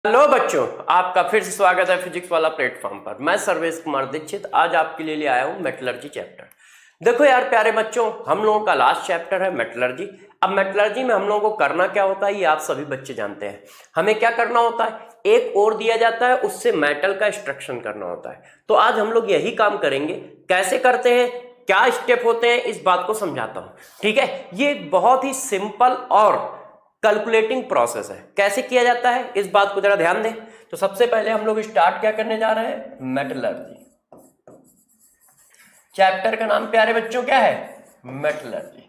Hello बच्चों, आपका फिर से स्वागत है फिजिक्स वाला प्लेटफॉर्म पर। मैं सर्वेश कुमार दीक्षित आज आपके लिए आया हूं मेटलर्जी चैप्टर। देखो यार प्यारे बच्चों, हम लोगों का लास्ट चैप्टर है मेटलर्जी। अब मेटलर्जी में हम लोगों को करना क्या होता है ये आप सभी बच्चे जानते हैं। हमें क्या करना होता है, एक ओर दिया जाता है, उससे मेटल का एक्सट्रैक्शन करना होता है। तो आज हम लोग यही काम करेंगे। कैसे करते हैं, क्या स्टेप होते हैं, इस बात को समझाता हूं। ठीक है, ये बहुत ही सिंपल और कैलकुलेटिंग प्रोसेस है। कैसे किया जाता है इस बात को जरा ध्यान दें। तो सबसे पहले हम लोग स्टार्ट क्या करने जा रहे हैं, मेटलर्जी। चैप्टर का नाम प्यारे बच्चों क्या है, मेटलर्जी।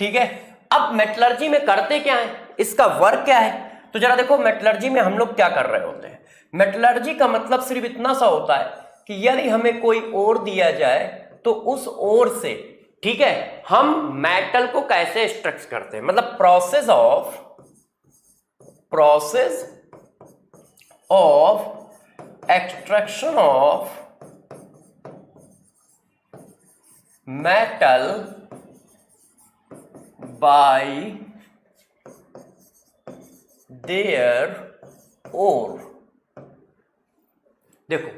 ठीक है, अब मेटलर्जी में करते क्या है, इसका वर्क क्या है। तो जरा देखो मेटलर्जी में हम लोग क्या कर रहे होते हैं। मेटलर्जी का मतलब सिर्फ इतना सा होता है कि यदि हमें कोई ओर दिया जाए तो उस ओर से, ठीक है, हम मेटल को कैसे एक्सट्रैक्ट करते हैं, मतलब process of extraction of metal by their ore. देखो,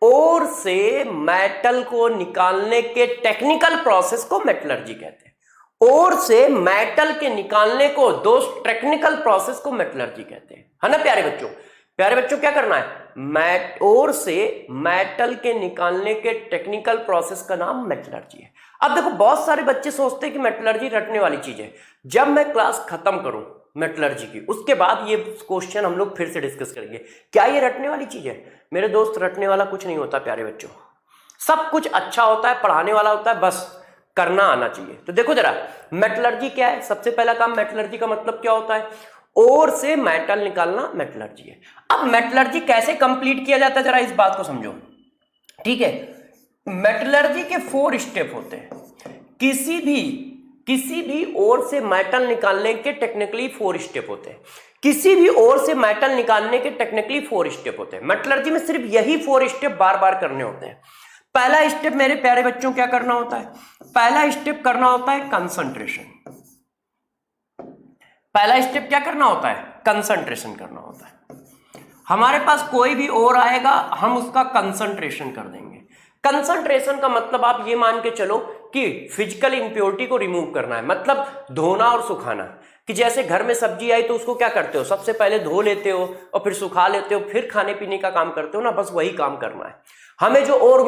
ओर से मेटल को निकालने के टेक्निकल प्रोसेस को मेटलर्जी कहते हैं। ओर से मेटल के निकालने को दो टेक्निकल प्रोसेस को मेटलर्जी कहते हैं, है ना प्यारे बच्चों। प्यारे बच्चों क्या करना है, ओर से मेटल के निकालने के टेक्निकल प्रोसेस का नाम मेटलर्जी है। अब देखो बहुत सारे बच्चे सोचते हैं कि मेटलर्जी रटने वाली चीज है। जब मैं क्लास खत्म करूं मेटलर्जी की, उसके बाद ये क्वेश्चन हम लोग फिर से डिस्कस करेंगे, क्या ये रटने वाली चीज है। मेरे दोस्त, रटने वाला कुछ नहीं होता प्यारे बच्चों। सब कुछ अच्छा होता है, पढ़ाने वाला होता है, बस करना आना चाहिए। तो देखो जरा मेटलर्जी क्या है। सबसे पहला काम, मेटलर्जी का मतलब क्या होता है, ओर से मेटल निकालना मेटलर्जी है। अब मेटलर्जी कैसे कंप्लीट किया जाता है जरा इस बात को समझो। ठीक है, मेटलर्जी के 4 स्टेप होते हैं। किसी भी ओर से मेटल निकालने के टेक्निकली 4 स्टेप होते हैं। किसी भी ओर से मेटल निकालने के टेक्निकली 4 स्टेप होते हैं। मेटलर्जी में सिर्फ यही 4 स्टेप बार बार करने होते हैं। पहला स्टेप मेरे प्यारे बच्चों क्या करना होता है, पहला स्टेप करना होता है कंसंट्रेशन। पहला स्टेप क्या करना होता है, कंसंट्रेशन करना होता है। हमारे पास कोई भी ओर आएगा, हम उसका कंसंट्रेशन कर देंगे। कंसंट्रेशन का मतलब आप ये मान के चलो कि फिजिकल इंप्योरिटी को रिमूव करना है, मतलब धोना और सुखाना। कि जैसे घर में सब्जी आई तो उसको क्या करते हो, सबसे पहले धो लेते हो और फिर सुखा लेते हो, फिर खाने पीने का काम करते हो ना, बस वही काम करना है। हमें जो ओर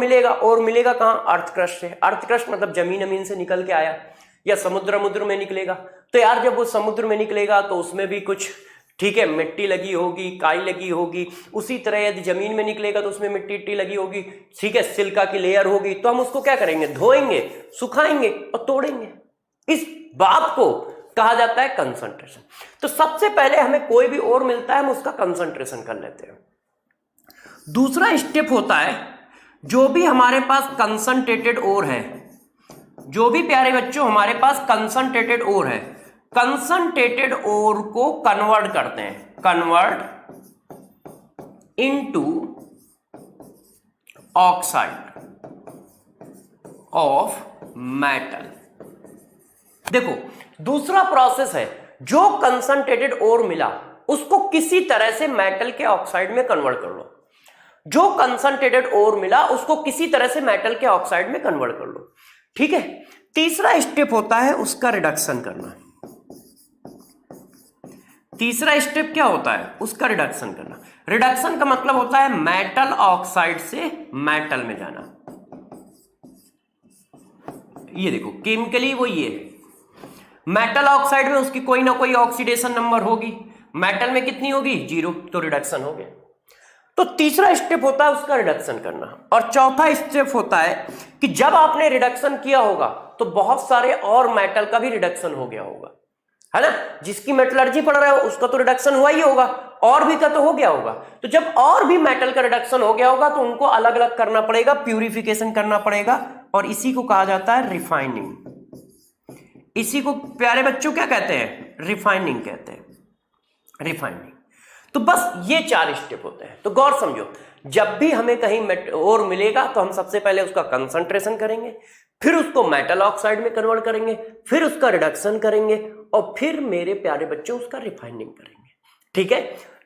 मिलेगा कहां, अर्थ क्रस्ट से। अर्थ क्रस्ट मतलब जमीन से निकल के आया, या समुद्र में निकलेगा। तो यार जब वो समुद्र में निकलेगा तो उसमें भी कुछ, ठीक है, मिट्टी लगी होगी, काई लगी होगी। उसी तरह यदि जमीन में निकलेगा तो उसमें मिट्टी लगी होगी, ठीक है, सिलिका की लेयर होगी। तो हम उसको क्या करेंगे, धोएंगे, सुखाएंगे और तोड़ेंगे। इस बात को कहा जाता है कंसंट्रेशन। तो सबसे पहले हमें कोई भी ओर मिलता है, हम उसका कंसंट्रेशन कर लेते हैं। दूसरा स्टेप होता है, जो भी हमारे पास कंसंट्रेटेड ओर है, जो भी प्यारे बच्चों हमारे पास कंसंट्रेटेड ओर है, कंसंट्रेटेड ओर को कन्वर्ट करते हैं, convert into oxide of metal. देखो दूसरा प्रोसेस है, जो कंसंट्रेटेड ओर मिला उसको किसी तरह से मेटल के ऑक्साइड में कन्वर्ट कर लो। जो कंसंट्रेटेड ओर मिला उसको किसी तरह से मेटल के ऑक्साइड में कन्वर्ट कर लो। ठीक है, तीसरा स्टेप होता है उसका रिडक्शन करना। तीसरा स्टेप क्या होता है, उसका रिडक्शन करना। रिडक्शन का मतलब होता है मेटल ऑक्साइड से मेटल में जाना। ये देखो केमिकली वो ये है, मेटल ऑक्साइड में उसकी कोई ना कोई ऑक्सीडेशन नंबर होगी, मेटल में कितनी होगी, 0, तो रिडक्शन हो गया। तो तीसरा स्टेप होता है उसका रिडक्शन करना। और चौथा स्टेप होता है कि जब आपने रिडक्शन किया होगा तो बहुत सारे और मेटल का भी रिडक्शन हो गया होगा, है ना। जिसकी मेटलर्जी पढ़ रहे हो उसका तो रिडक्शन हुआ ही होगा, और भी का तो हो गया होगा। तो जब और भी मेटल का रिडक्शन हो गया होगा तो उनको अलग अलग करना पड़ेगा, प्यूरिफिकेशन करना पड़ेगा, और इसी को कहा जाता है रिफाइनिंग। इसी को प्यारे बच्चों क्या कहते हैं, रिफाइनिंग कहते हैं, रिफाइनिंग। तो बस ये 4 स्टेप होते हैं। तो गौर समझो, जब भी हमें कहीं ओर मिलेगा तो हम सबसे पहले उसका कंसंट्रेशन करेंगे, फिर उसको मेटल ऑक्साइड में कन्वर्ट करेंगे, फिर उसका रिडक्शन करेंगे, और फिर मेरे प्यारे बच्चों उसका रिफाइनिंग करेंगे। ठीक है,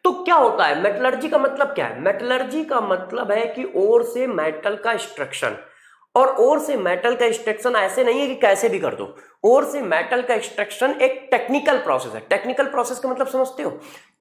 तो क्या होता है मेटलर्जी का मतलब क्या है? मेटलर्जी का मतलब है कि ओर से मेटल का एक्सट्रैक्शन, और ओर से मेटल का एक्सट्रैक्शन ऐसे नहीं है कि कैसे भी कर दो। ओर से मेटल का एक्सट्रैक्शन एक टेक्निकल प्रोसेस है। टेक्निकल प्रोसेस का मतलब समझते हो?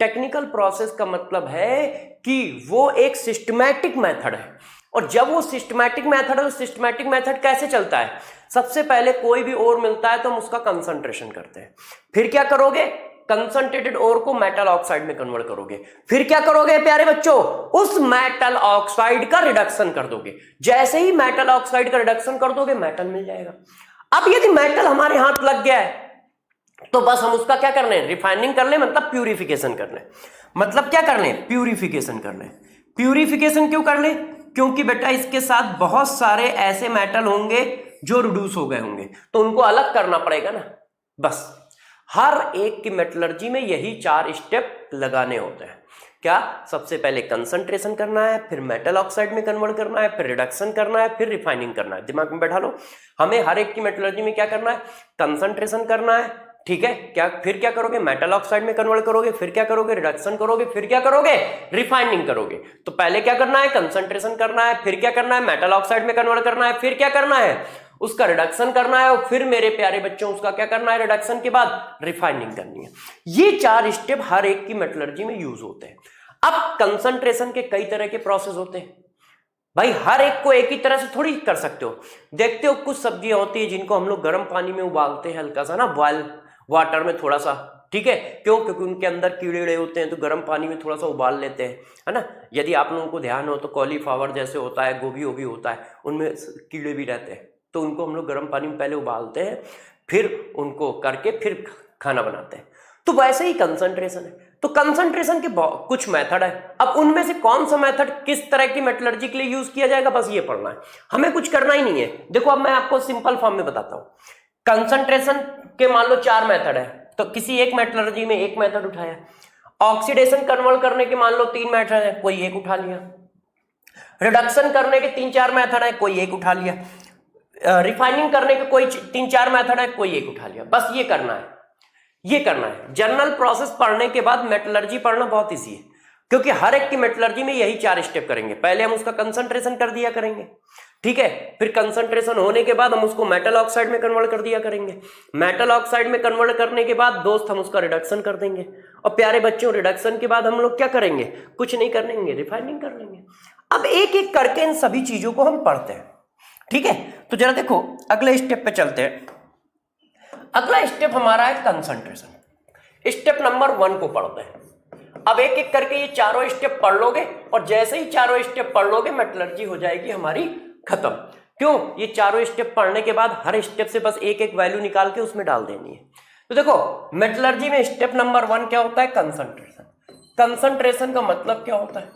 टेक्निकल प्रोसेस का मतलब है कि वो एक सिस्टमैटिक मेथड है, और जब वो सिस्टमैटिक मेथड है तो सिस्टमैटिक मेथड कैसे चलता है? सबसे पहले कोई भी ओर मिलता है तो हम उसका कंसंट्रेशन करते हैं, फिर क्या करोगे? कंसंट्रेटेड ओर को मेटल ऑक्साइड में कन्वर्ट करोगे, फिर क्या करोगे प्यारे बच्चों? उस मेटल ऑक्साइड का रिडक्शन कर दोगे। जैसे ही मेटल ऑक्साइड का रिडक्शन कर दोगे मेटल मिल जाएगा। अब यदि मेटल हमारे हाथ लग गया है तो बस हम उसका क्या कर लें? रिफाइनिंग कर लें, मतलब प्यूरिफिकेशन कर लें। मतलब क्या कर लें? प्यूरिफिकेशन कर लें। प्यूरिफिकेशन क्यों कर लें? क्योंकि बेटा इसके साथ बहुत सारे ऐसे मेटल होंगे जो रिड्यूस हो गए होंगे, तो उनको अलग करना पड़ेगा ना। बस हर एक की मेटलर्जी में यही 4 स्टेप लगाने होते हैं। क्या? सबसे पहले कंसंट्रेशन करना है, फिर मेटल ऑक्साइड में कन्वर्ट करना है, फिर रिडक्शन करना है, फिर रिफाइनिंग करना है। दिमाग में बैठा लो, हमें हर एक की मेटलर्जी में क्या करना है? कंसंट्रेशन करना है, ठीक है? क्या फिर क्या करोगे? मेटल ऑक्साइड में कन्वर्ट करोगे, फिर क्या करोगे? रिडक्शन करोगे, फिर क्या करोगे? रिफाइनिंग करोगे। तो पहले क्या करना है? कंसंट्रेशन करना है, फिर क्या करना है? मेटल ऑक्साइड में कन्वर्ट करना है, फिर क्या करना है? उसका रिडक्शन करना है, और फिर मेरे प्यारे बच्चों उसका क्या करना है? रिडक्शन के बाद रिफाइनिंग करनी है। ये 4 स्टेप हर एक की मेटलर्जी में यूज होते हैं। अब कंसंट्रेशन के कई तरह के प्रोसेस होते हैं भाई, हर एक को एक ही तरह से थोड़ी कर सकते हो। देखते हो कुछ सब्जियां होती है जिनको हम लोग गर्म पानी में उबालते हैं, हल्का सा ना, बॉयल वाटर में थोड़ा सा, ठीक है? क्यों? क्योंकि उनके अंदर कीड़े होते हैं, तो गर्म पानी में थोड़ा सा उबाल लेते हैं, है ना। यदि आप लोगों को ध्यान हो तो कॉलीफ्लावर जैसे होता है, गोभी वोभी होता है, उनमें कीड़े भी रहते हैं, तो उनको हम लोग गर्म पानी में पहले उबालते हैं, फिर उनको करके फिर खाना बनाते हैं। तो वैसे ही कंसंट्रेशन है। तो कंसंट्रेशन के कुछ मेथड है। अब उनमें से कौन सा मेथड किस तरह की मेटलर्जी के लिए यूज किया जाएगा, बस ये पढ़ना है, हमें कुछ करना ही नहीं है। देखो अब मैं आपको सिंपल फॉर्म में बताता हूं। कंसंट्रेशन के मान लो 4 मेथड है, तो किसी एक मेटलर्जी में एक मेथड उठाया। ऑक्सीडेशन कन्वर्ट करने के मान लो 3 मेथड है, कोई एक उठा लिया। रिडक्शन करने के 3-4 मेथड है, कोई एक उठा लिया। रिफाइनिंग करने के कोई 3-4 मेथड है, कोई एक उठा लिया। बस ये करना है, ये करना है। जनरल प्रोसेस पढ़ने के बाद मेटलर्जी पढ़ना बहुत इजी है, क्योंकि हर एक की मेटलर्जी में यही 4 स्टेप करेंगे। पहले हम उसका कंसंट्रेशन कर दिया करेंगे, ठीक है? फिर कंसंट्रेशन होने के बाद हम उसको मेटल ऑक्साइड में कन्वर्ट कर दिया करेंगे। मेटल ऑक्साइड में कन्वर्ट करने के बाद दोस्त हम उसका रिडक्शन कर देंगे, और प्यारे बच्चों रिडक्शन के बाद हम लोग क्या करेंगे? कुछ नहीं करेंगे, रिफाइनिंग कर लेंगे। अब एक एक करके इन सभी चीजों को हम पढ़ते हैं, ठीक है? तो जरा देखो अगले स्टेप पे चलते हैं। अगला स्टेप हमारा है कंसंट्रेशन। स्टेप नंबर 1 को पढ़ते हैं। अब एक एक करके ये चारों स्टेप पढ़ लोगे, और जैसे ही चारों स्टेप पढ़ लोगे मेटलर्जी हो जाएगी हमारी खत्म। क्यों? ये चारों स्टेप पढ़ने के बाद हर स्टेप से बस एक एक वैल्यू निकाल के उसमें डाल देनी है। तो देखो मेटलर्जी में स्टेप नंबर 1 क्या होता है? कंसंट्रेशन। कंसंट्रेशन का मतलब क्या होता है?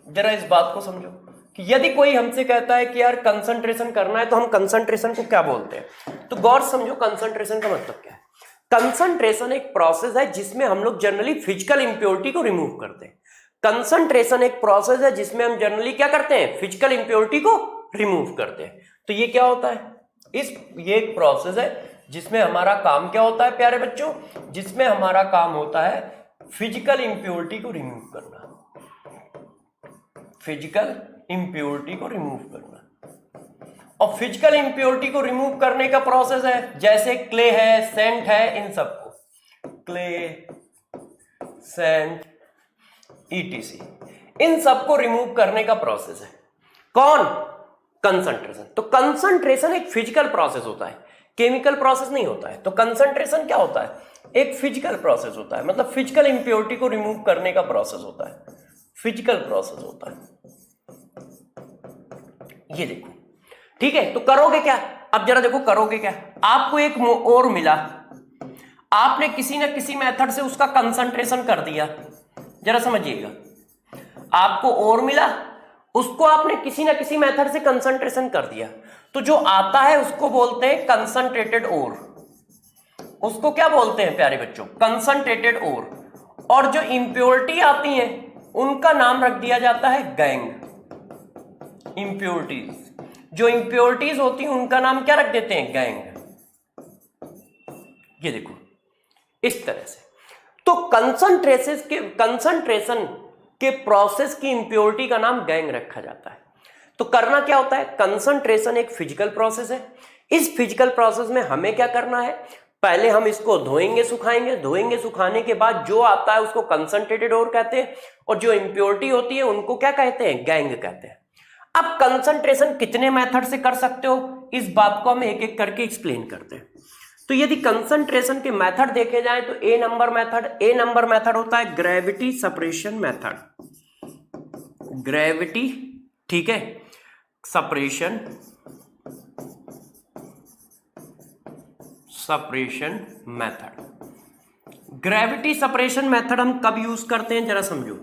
जरा इस बात को समझो कि यदि कोई हमसे कहता है कि यार कंसंट्रेशन करना है, तो हम कंसंट्रेशन को क्या बोलते हैं? तो गौर समझो कंसंट्रेशन का मतलब क्या है। कंसंट्रेशन एक प्रोसेस है जिसमें हम लोग जनरली फिजिकल इंप्योरिटी को रिमूव करते हैं। कंसंट्रेशन एक प्रोसेस है जिसमें हम जनरली क्या करते हैं? फिजिकल इंप्योरिटी को रिमूव करते हैं। तो ये क्या होता है? ये एक प्रोसेस है जिसमें हमारा काम क्या होता है प्यारे बच्चों? जिसमें हमारा काम होता है फिजिकल इंप्योरिटी को रिमूव करना। फिजिकल इंप्योरिटी को रिमूव करना। और फिजिकल इंप्योरिटी को रिमूव करने का प्रोसेस है, जैसे क्ले है, सेंट है, इन सबको क्ले, सेंट, ईटीसी, इन सबको रिमूव करने का प्रोसेस है। कौन? कंसंट्रेशन। तो कंसंट्रेशन एक फिजिकल प्रोसेस होता है, केमिकल प्रोसेस नहीं होता है। तो कंसंट्रेशन क्या होता है? एक फिजिकल प्रोसेस होता है, मतलब फिजिकल इंप्योरिटी को रिमूव करने का प्रोसेस होता है, फिजिकल प्रोसेस होता है। ये देखो, ठीक है? तो करोगे क्या? अब जरा देखो करोगे क्या। आपको एक और मिला, आपने किसी ना किसी मेथड से उसका कंसंट्रेशन कर दिया। जरा समझिएगा, आपको और मिला, उसको आपने किसी ना किसी मेथड से कंसंट्रेशन कर दिया, तो जो आता है उसको बोलते हैं कंसंट्रेटेड ओर। उसको क्या बोलते हैं प्यारे बच्चों? Concentrated ore. और जो इंप्योरिटी आती है उनका नाम रख दिया जाता है गैंग। इंप्योरिटीज, जो इंप्योरिटीज होती हैं उनका नाम क्या रख देते हैं? गैंग। ये देखो इस तरह से। तो कंसंट्रेशन के प्रोसेस की इंप्योरिटी का नाम गैंग रखा जाता है। तो करना क्या होता है, कंसंट्रेशन एक फिजिकल प्रोसेस है। इस फिजिकल प्रोसेस में हमें क्या करना है, पहले हम इसको धोएंगे सुखाएंगे, धोएंगे सुखाने के बाद जो आता है उसको कंसंट्रेटेड ओर कहते हैं, और जो इंप्योरिटी होती है उनको क्या कहते हैं, गैंग कहते हैं। अब कंसंट्रेशन कितने मेथड से कर सकते हो, इस बात को हम एक एक करके एक्सप्लेन करते हैं। तो यदि कंसंट्रेशन के मेथड देखे जाए तो ए नंबर मेथड होता है ग्रेविटी सेपरेशन मेथड, ग्रेविटी, ठीक है, separation method. Gravity separation method हम कब यूज करते हैं जरा समझो।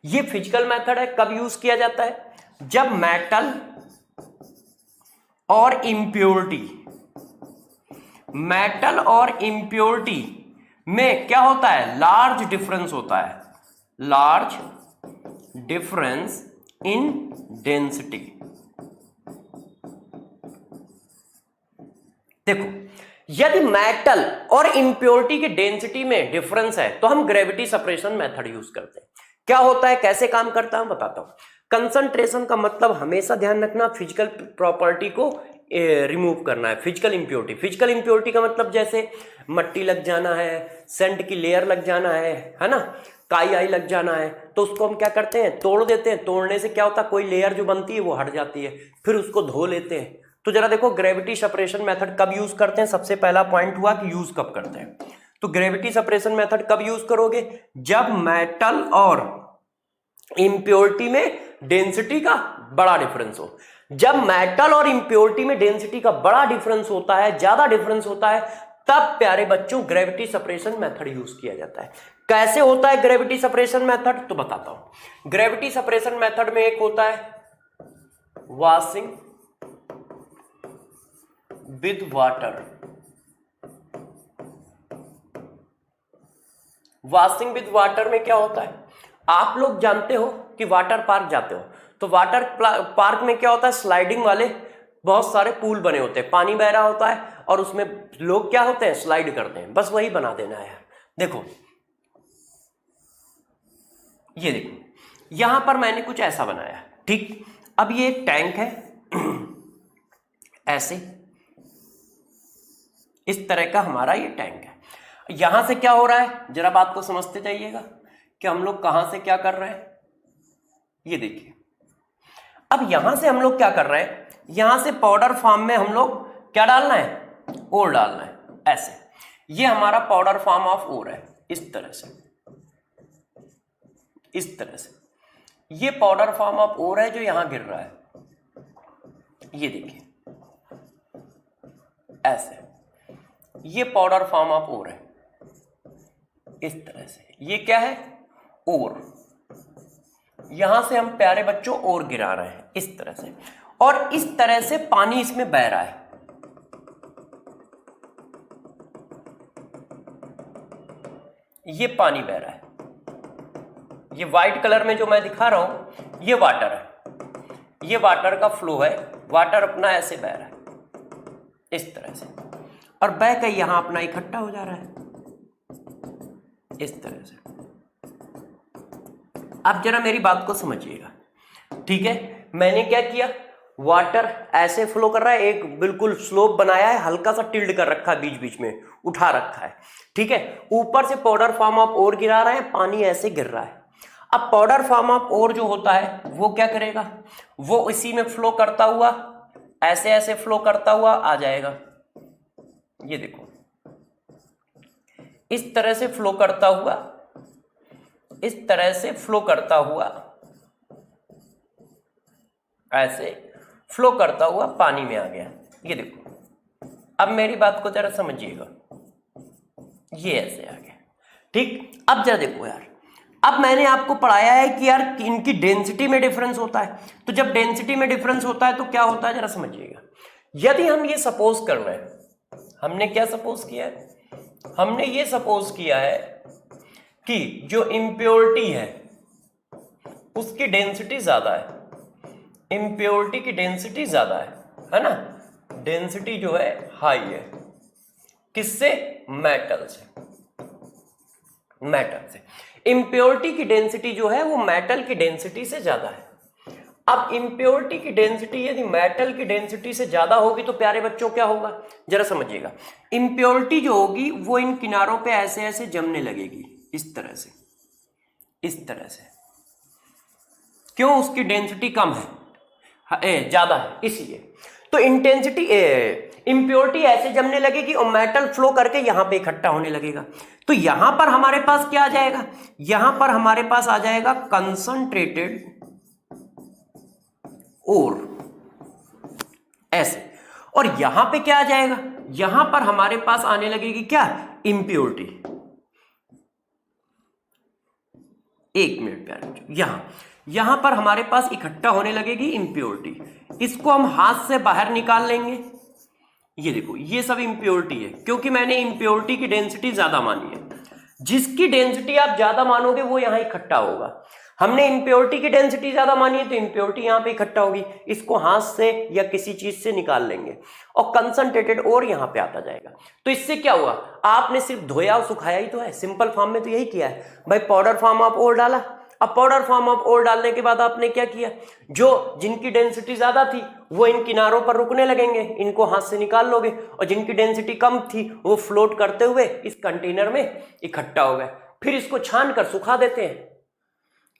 ये फिजिकल मेथड है, कब यूज किया जाता है, जब मेटल और इम्प्योरिटी में क्या होता है, लार्ज डिफरेंस होता है, लार्ज डिफरेंस इन डेंसिटी। देखो, यदि मेटल और इंप्योरिटी के डेंसिटी में डिफरेंस है तो हम ग्रेविटी सेपरेशन मेथड यूज करते हैं। क्या होता है, कैसे काम करता है, बताता हूं। कंसंट्रेशन का मतलब हमेशा ध्यान रखना फिजिकल प्रॉपर्टी को रिमूव करना है। फिजिकल इंप्योरिटी का मतलब जैसे मट्टी लग जाना है, सेंट की लेयर लग जाना है ना, काई आई लग जाना है, तो उसको हम क्या करते हैं, तोड़ देते हैं। तोड़ने से क्या होता है, कोई लेयर जो बनती है वो हट जाती है, फिर उसको धो लेते हैं। तो जरा देखो ग्रेविटी सेपरेशन मेथड कब यूज करते हैं। सबसे पहला पॉइंट हुआ कि यूज कब करते हैं। तो ग्रेविटी सेपरेशन मेथड कब यूज करोगे, जब मेटल और इंप्योरिटी में डेंसिटी का बड़ा डिफरेंस हो। जब मेटल और इंप्योरिटी में डेंसिटी का बड़ा डिफरेंस होता है, ज्यादा डिफरेंस होता है, तब प्यारे बच्चों ग्रेविटी सेपरेशन मेथड यूज किया जाता है। कैसे होता है ग्रेविटी सेपरेशन मेथड, तो बताता हूं। ग्रेविटी सेपरेशन मेथड में एक होता है washing with water. Washing with water में क्या होता है, आप लोग जानते हो कि वाटर पार्क जाते हो, तो वाटर पार्क में क्या होता है, स्लाइडिंग वाले बहुत सारे पूल बने होते हैं, पानी बह रहा होता है और उसमें लोग क्या होते हैं, स्लाइड करते हैं। बस वही बना देना है। देखो, ये देखो, यहां पर मैंने कुछ ऐसा बनाया, ठीक। अब ये एक टैंक है, ऐसे इस तरह का हमारा ये टैंक है। यहां से क्या हो रहा है, जरा बात को समझते जाइएगा कि हम लोग कहां से क्या कर रहे हैं। ये देखिए, अब यहां से हम लोग क्या कर रहे हैं, यहां से पाउडर फॉर्म में हम लोग क्या डालना है, ओर डालना है, ऐसे। ये हमारा पाउडर फॉर्म ऑफ ओर है, इस तरह से, इस तरह से। ये पाउडर फॉर्म ऑफ ओर है जो यहां गिर रहा है। ये देखिए, ऐसे। ये पाउडर फॉर्म ऑफ ओर है, इस तरह से। ये क्या है, ओर। यहां से हम प्यारे बच्चों ओर गिरा रहे हैं, इस तरह से, और इस तरह से पानी इसमें बह रहा है। ये पानी बह रहा है, ये व्हाइट कलर में जो मैं दिखा रहा हूं ये वाटर है, ये वाटर का फ्लो है। वाटर अपना ऐसे बह रहा है, इस तरह से, और बह के यहां अपना इकट्ठा हो जा रहा है, इस तरह से। अब जरा मेरी बात को समझिएगा, ठीक है। मैंने क्या किया, वाटर ऐसे फ्लो कर रहा है, एक बिल्कुल स्लोप बनाया है, हल्का सा टिल्ड कर रखा है, बीच बीच में उठा रखा है, ठीक है। ऊपर से पाउडर फॉर्म ऑफ ओर गिरा रहे हैं, पानी ऐसे गिर रहा है। अब पाउडर फॉर्म ऑफ ओर जो होता है वो क्या करेगा, वो इसी में फ्लो करता हुआ ऐसे ऐसे फ्लो करता हुआ आ जाएगा। ये देखो, इस तरह से फ्लो करता हुआ, इस तरह से फ्लो करता हुआ, ऐसे फ्लो करता हुआ पानी में आ गया। ये देखो, अब मेरी बात को जरा समझिएगा, ये ऐसे आ गया, ठीक। अब जरा देखो यार, अब मैंने आपको पढ़ाया है कि यार इनकी डेंसिटी में डिफरेंस होता है। तो जब डेंसिटी में डिफरेंस होता है तो क्या होता है, जरा समझिएगा। यदि हम ये सपोज कर रहे हैं, हमने क्या सपोज किया है, हमने ये सपोज किया है कि जो इम्प्योरिटी है उसकी डेंसिटी ज्यादा है, इम्प्योरिटी की डेंसिटी ज्यादा है ना, डेंसिटी जो है हाई है, किससे, मेटल से। मेटल से। इम्प्योरिटी की डेंसिटी जो है वो मेटल की डेंसिटी से ज्यादा है। अब इम्प्योरिटी की डेंसिटी यदि मेटल की डेंसिटी से ज्यादा होगी तो प्यारे बच्चों क्या होगा, जरा समझिएगा। इम्प्योरिटी जो होगी वो इन किनारों पे ऐसे ऐसे जमने लगेगी, इस तरह से, इस तरह से। क्यों? उसकी डेंसिटी कम है, ज्यादा है, इसलिए। तो इंटेंसिटी इम्प्योरिटी ऐसे जमने लगेगी और मेटल फ्लो करके यहां पे इकट्ठा होने लगेगा। तो यहां पर हमारे पास क्या आ जाएगा, यहां पर हमारे पास आ जाएगा कंसंट्रेटेड और ऐसे, और यहां पे क्या आ जाएगा, यहां पर हमारे पास आने लगेगी क्या, इम्प्योरिटी। एक मिनट प्यारे, यहां पर हमारे पास इकट्ठा होने लगेगी इम्प्योरिटी। इसको हम हाथ से बाहर निकाल लेंगे। ये देखो, ये सब इम्प्योरिटी है, क्योंकि मैंने इम्प्योरिटी की डेंसिटी ज्यादा मानी है। जिसकी डेंसिटी आप ज्यादा मानोगे वो यहां इकट्ठा होगा। हमने इम्प्योरिटी की डेंसिटी ज्यादा मानी है तो इम्प्योरिटी यहां पे इकट्ठा होगी। इसको हाथ से या किसी चीज से निकाल लेंगे और कंसंट्रेटेड और यहां पे आता जाएगा। तो इससे क्या हुआ, आपने सिर्फ धोया और सुखाया ही तो है। सिंपल फॉर्म में तो यही किया है भाई, पाउडर फॉर्म ऑफ ओर डाला। अब पाउडर फॉर्म ऑफ ओर डालने के बाद आपने क्या किया, जो जिनकी डेंसिटी ज्यादा थी वो इन किनारों पर रुकने लगेंगे, इनको हाथ से निकाल लोगे, और जिनकी डेंसिटी कम थी वो फ्लोट करते हुए इस कंटेनर में इकट्ठा हो गए। फिर इसको छान कर सुखा देते हैं,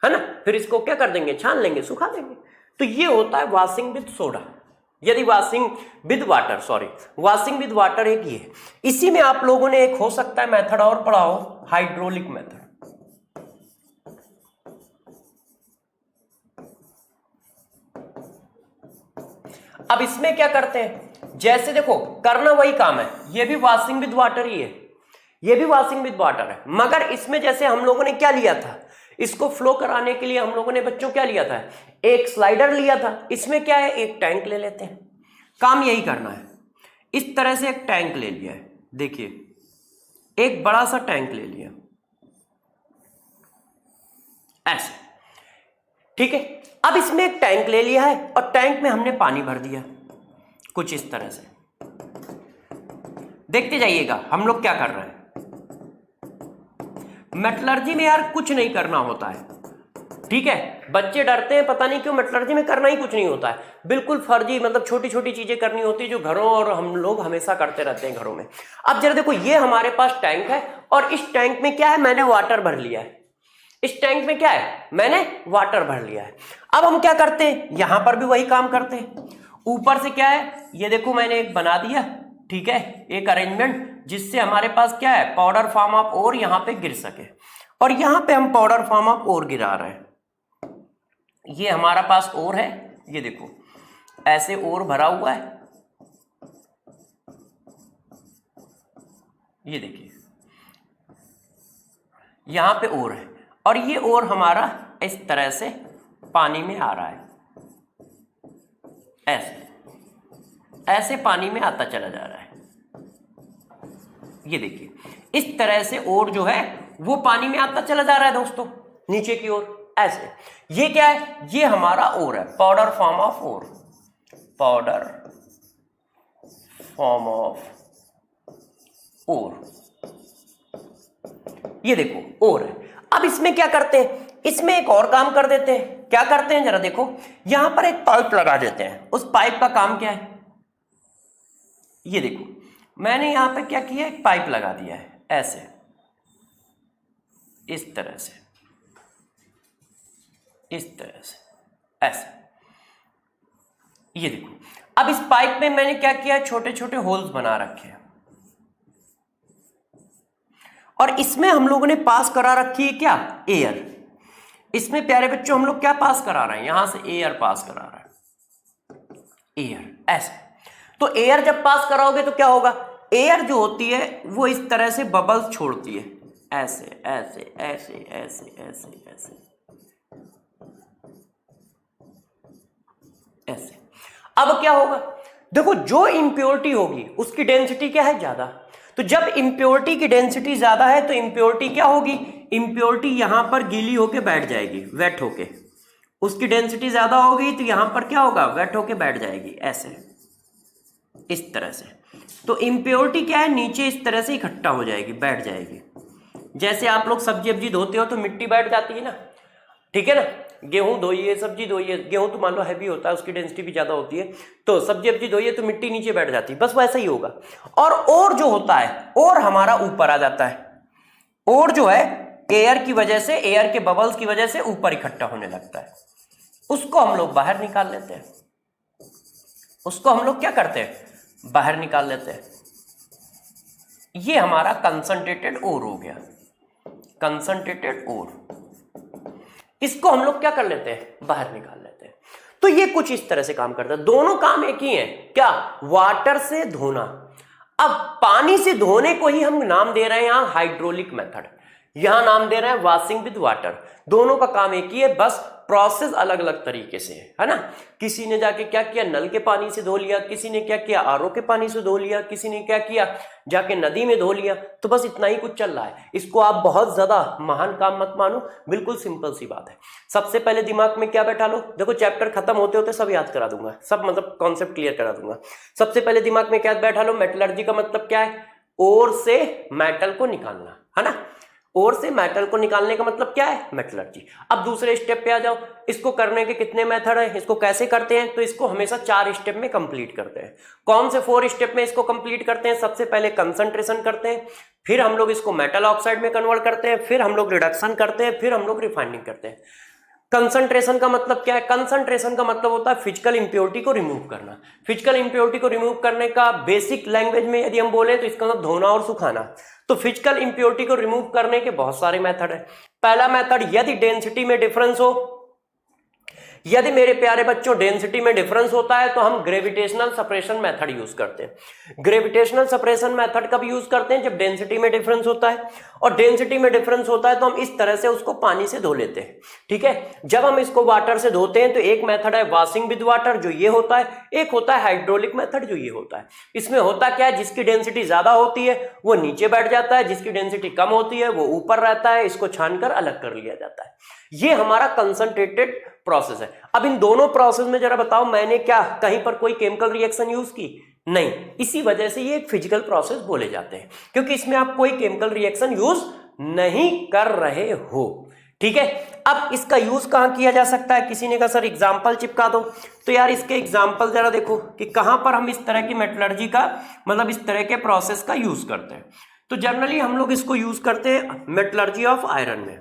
है ना। फिर इसको क्या कर देंगे, छान लेंगे, सुखा देंगे। तो ये होता है वॉशिंग विद सोडा, यदि washing with water, washing with water एक ये। इसी में आप लोगों ने एक हो सकता है मेथड और पढ़ा हो, हाइड्रोलिक मेथड। अब इसमें क्या करते हैं, जैसे देखो करना वही काम है, ये भी वॉशिंग विद वाटर ही है, ये भी वॉशिंग विद वाटर है, मगर इसमें जैसे हम लोगों ने क्या लिया था, इसको फ्लो कराने के लिए हम लोगों ने बच्चों क्या लिया था, एक स्लाइडर लिया था। इसमें क्या है, एक टैंक ले लेते हैं, काम यही करना है। इस तरह से एक टैंक ले लिया है, देखिए एक बड़ा सा टैंक ले लिया ऐसे, ठीक है। अब इसमें एक टैंक ले लिया है और टैंक में हमने पानी भर दिया कुछ इस तरह से। देखते जाइएगा हम लोग क्या कर रहे हैं। मेटलर्जी में यार कुछ नहीं करना होता है, ठीक है। बच्चे डरते हैं, पता नहीं क्यों, मेटलर्जी में करना ही कुछ नहीं होता है, बिल्कुल फर्जी, मतलब छोटी छोटी चीजें करनी होती है जो घरों और हम लोग हमेशा करते रहते हैं घरों में। अब जरा देखो, ये हमारे पास टैंक है और इस टैंक में क्या है, मैंने वाटर भर लिया है। इस टैंक में क्या है, मैंने वाटर भर लिया है। अब हम क्या करते हैं, यहां पर भी वही काम करते हैं। ऊपर से क्या है, ये देखो मैंने एक बना दिया, ठीक है, एक अरेंजमेंट, जिससे हमारे पास क्या है, पाउडर फॉर्म ऑफ ओर यहां पे गिर सके। और यहां पे हम पाउडर फॉर्म ऑफ ओर गिरा रहे हैं। ये हमारा पास ओर है, ये देखो ऐसे ओर भरा हुआ है, ये देखिए यहां पे ओर है, और ये ओर हमारा इस तरह से पानी में आ रहा है, ऐसे ऐसे पानी में आता चला जा रहा है। ये देखिए इस तरह से ओर जो है वो पानी में आता चला जा रहा है दोस्तों, नीचे की ओर ऐसे। ये क्या है, ये हमारा ओर है, powder form of ore, powder form of ore, ये देखो ओर है। अब इसमें क्या करते हैं, इसमें एक और काम कर देते हैं। क्या करते हैं, जरा देखो, यहां पर एक पाइप लगा देते हैं। उस पाइप का काम क्या है, ये देखो मैंने यहां पे क्या किया, एक पाइप लगा दिया है ऐसे, इस तरह से, इस तरह से, ऐसे। ये देखो, अब इस पाइप में मैंने क्या किया, छोटे छोटे होल्स बना रखे हैं, और इसमें हम लोगों ने पास करा रखी है क्या, एयर। इसमें प्यारे बच्चों हम लोग क्या पास करा रहे हैं, यहां से एयर पास करा रहे हैं, एयर ऐसे। तो एयर जब पास कराओगे तो क्या होगा, एयर जो होती है वो इस तरह से बबल्स छोड़ती है, ऐसे ऐसे ऐसे ऐसे ऐसे ऐसे ऐसे। अब क्या होगा, देखो जो इंप्योरिटी होगी उसकी डेंसिटी क्या है, ज्यादा। तो जब इंप्योरिटी की डेंसिटी ज्यादा है तो इंप्योरिटी क्या होगी, इंप्योरिटी यहां पर गीली होके बैठ जाएगी, वेट होके। उसकी डेंसिटी ज्यादा होगी तो यहां पर क्या होगा, वेट होके बैठ जाएगी ऐसे, इस तरह से। तो इंप्योरिटी क्या है, नीचे इस तरह से इकट्ठा हो जाएगी, बैठ जाएगी। जैसे आप लोग सब्जी वब्जी धोते हो तो मिट्टी बैठ जाती है ना, ठीक है ना, गेहूं धोइए, सब्जी धोइए, गेहूं तो मान लो हैवी होता है, उसकी डेंसिटी भी ज्यादा होती है, तो सब्जी वब्जी धोइए तो मिट्टी नीचे बैठ जाती है, बस वैसा ही होगा। और जो होता है, और हमारा ऊपर आ जाता है, और जो है एयर की वजह से, एयर के बबल्स की वजह से ऊपर इकट्ठा होने लगता है, उसको हम लोग बाहर निकाल लेते हैं, उसको हम लोग क्या करते हैं, बाहर निकाल लेते हैं। ये हमारा कंसंट्रेटेड ओर हो गया, कंसंट्रेटेड ओर, इसको हम लोग क्या कर लेते हैं, बाहर निकाल लेते हैं। तो ये कुछ इस तरह से काम करता है, दोनों काम एक ही है, क्या, वाटर से धोना। अब पानी से धोने को ही हम नाम दे रहे हैं यहां हाइड्रोलिक मेथड, यहां नाम दे रहे हैं वॉशिंग विद वाटर। दोनों का काम एक ही है, बस प्रोसेस अलग अलग तरीके से है ना। किसी ने जाके क्या किया, नल के पानी से धो लिया, किसी ने क्या किया, आरओ के पानी से धो लिया, किसी ने क्या किया, जाके नदी में धो लिया। तो बस इतना ही कुछ चल रहा है, इसको आप बहुत ज्यादा महान काम मत मानो, बिल्कुल सिंपल सी बात है। सबसे पहले दिमाग में क्या बैठा लो, देखो चैप्टर खत्म होते होते सब याद करा दूंगा, सब मतलब कॉन्सेप्ट क्लियर करा दूंगा। सबसे पहले दिमाग में क्या बैठा लो, मेटलर्जी का मतलब क्या है, ओर से मेटल को निकालना, है ना। ओर से मेटल को निकालने का मतलब क्या है, मेटलर्जी। अब दूसरे स्टेप पे आ जाओ, इसको करने के कितने मेथड है, इसको कैसे करते हैं, तो इसको हमेशा 4 स्टेप में कंप्लीट करते हैं। कौन से 4 स्टेप में इसको कंप्लीट करते हैं, सबसे पहले कंसंट्रेशन करते हैं, फिर हम लोग इसको मेटल ऑक्साइड में कन्वर्ट करते हैं, फिर हम लोग रिडक्शन करते हैं, फिर हम लोग रिफाइनिंग करते हैं। कंसंट्रेशन का मतलब क्या है, कंसंट्रेशन का मतलब होता है फिजिकल इंप्योरिटी को रिमूव करना। फिजिकल इंप्योरिटी को रिमूव करने का बेसिक लैंग्वेज में यदि हम बोले तो इसका मतलब धोना और सुखाना। तो फिजिकल इंप्योरिटी को रिमूव करने के बहुत सारे मेथड है। पहला मेथड, यदि डेंसिटी में डिफरेंस हो, यदि मेरे प्यारे बच्चों डेंसिटी में डिफरेंस होता है तो हम ग्रेविटेशनल सेपरेशन मेथड यूज करते हैं। ग्रेविटेशनल सेपरेशन मेथड कब यूज करते हैं, जब डेंसिटी में डिफरेंस होता है, और डेंसिटी में डिफरेंस होता है तो हम इस तरह से उसको पानी से धो लेते हैं, ठीक है। जब हम इसको वाटर से धोते हैं तो एक मेथड है वॉशिंग विद वाटर, जो ये होता है, एक होता है हाइड्रोलिक मेथड, जो ये होता है। इसमें होता क्या है, जिसकी डेंसिटी ज्यादा होती है वो नीचे बैठ जाता है, जिसकी डेंसिटी कम होती है वो ऊपर रहता है, इसको छानकर अलग कर लिया जाता है। ये हमारा कंसंट्रेटेड प्रोसेस है। अब इन दोनों प्रोसेस में जरा बताओ, मैंने क्या कहीं पर कोई केमिकल रिएक्शन यूज की, नहीं, इसी वजह से ये एक फिजिकल प्रोसेस बोले जाते हैं, क्योंकि इसमें आप कोई केमिकल रिएक्शन यूज नहीं कर रहे हो, ठीक है। अब इसका यूज कहां किया जा सकता है, किसी ने कहा सर एग्जाम्पल चिपका दो, तो यार इसके एग्जाम्पल जरा देखो कि कहां पर हम इस तरह की मेटलर्जी का मतलब इस तरह के प्रोसेस का यूज करते हैं। तो जनरली हम लोग इसको यूज करते हैं मेटलर्जी ऑफ आयरन में,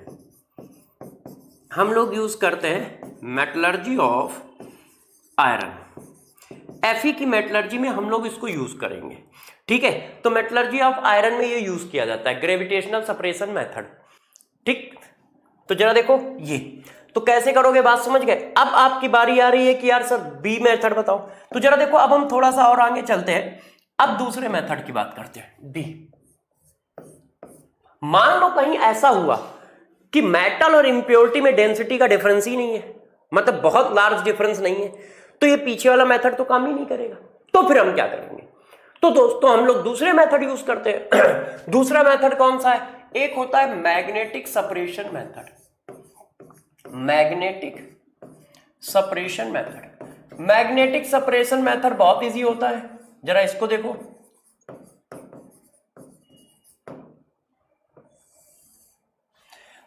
हम लोग यूज करते हैं मेटलर्जी ऑफ आयरन, Fe की मेटलर्जी में हम लोग इसको यूज करेंगे, ठीक है। तो मेटलर्जी ऑफ आयरन में ये यूज किया जाता है ग्रेविटेशनल सेपरेशन मेथड, ठीक। तो जरा देखो ये, तो कैसे करोगे बात समझ गए। अब आपकी बारी आ रही है कि यार सर बी मेथड बताओ, तो जरा देखो अब हम थोड़ा सा और आगे चलते हैं, अब दूसरे मेथड की बात करते हैं, बी। मान लो कहीं ऐसा हुआ कि मेटल और इंप्योरिटी में डेंसिटी का डिफरेंस ही नहीं है, मतलब बहुत लार्ज डिफरेंस नहीं है, तो ये पीछे वाला मेथड तो काम ही नहीं करेगा। तो फिर हम क्या करेंगे, तो दोस्तों हम लोग दूसरे मेथड यूज करते हैं। दूसरा मेथड कौन सा है, एक होता है magnetic separation method, magnetic separation method. Magnetic separation method बहुत इजी होता है, जरा इसको देखो,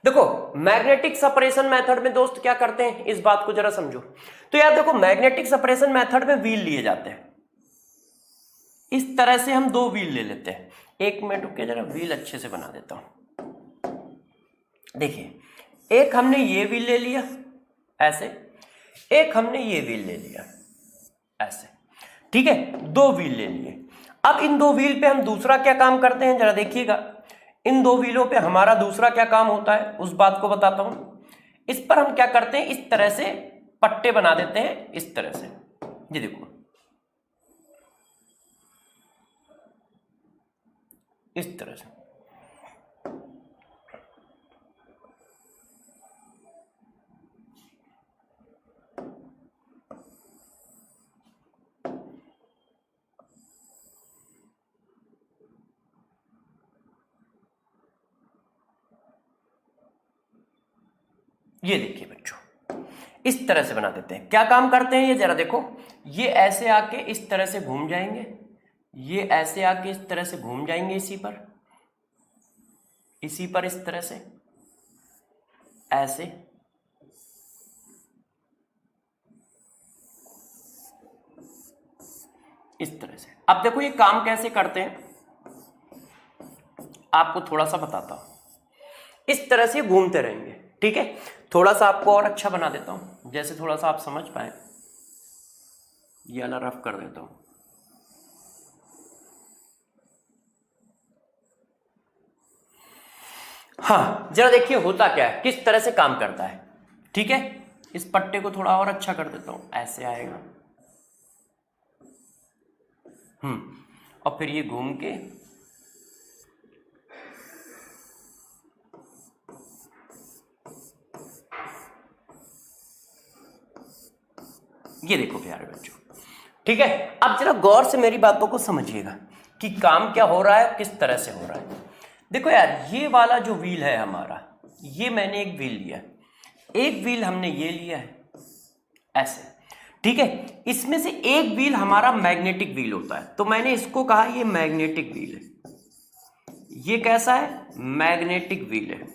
देखो मैग्नेटिक सेपरेशन मेथड में दोस्त क्या करते हैं, इस बात को जरा समझो। तो यार देखो मैग्नेटिक सेपरेशन मेथड में व्हील लिए जाते हैं, इस तरह से हम 2 व्हील ले लेते हैं। एक मिनट रुकिए, जरा व्हील अच्छे से बना देता हूं। देखिए एक हमने ये व्हील ले लिया ऐसे, एक हमने ये व्हील ले लिया ऐसे, ठीक है, 2 व्हील ले लिए। अब इन 2 व्हील पे हम दूसरा क्या काम करते हैं, जरा देखिएगा, इन 2 व्हीलों पे हमारा दूसरा क्या काम होता है उस बात को बताता हूं। इस पर हम क्या करते हैं, इस तरह से पट्टे बना देते हैं, इस तरह से, ये देखो इस तरह से। ये देखिए बच्चों, इस तरह से बना देते हैं। क्या काम करते हैं ये जरा देखो, ये ऐसे आके इस तरह से घूम जाएंगे, ये ऐसे आके इस तरह से घूम जाएंगे इसी पर, इसी पर इस तरह से ऐसे, इस तरह से। अब देखो ये काम कैसे करते हैं, आपको थोड़ा सा बताता हूं। इस तरह से घूमते रहेंगे, ठीक है। थोड़ा सा आपको और अच्छा बना देता हूं, जैसे थोड़ा सा आप समझ पाए। ये वाला रफ कर देता हूं। हाँ, जरा देखिए होता क्या है, किस तरह से काम करता है, ठीक है। इस पट्टे को थोड़ा और अच्छा कर देता हूं, ऐसे आएगा। और फिर ये घूम के ये देखो प्यारे बच्चों, ठीक है। अब जरा गौर से मेरी बातों को समझिएगा कि काम क्या हो रहा है, किस तरह से हो रहा है। देखो यार, ये वाला जो व्हील है हमारा, ये मैंने एक व्हील लिया, एक व्हील हमने ये लिया है ऐसे, ठीक है। इसमें से एक व्हील हमारा मैग्नेटिक व्हील होता है, तो मैंने इसको कहा ये मैग्नेटिक व्हील है। ये कैसा है, मैग्नेटिक व्हील है,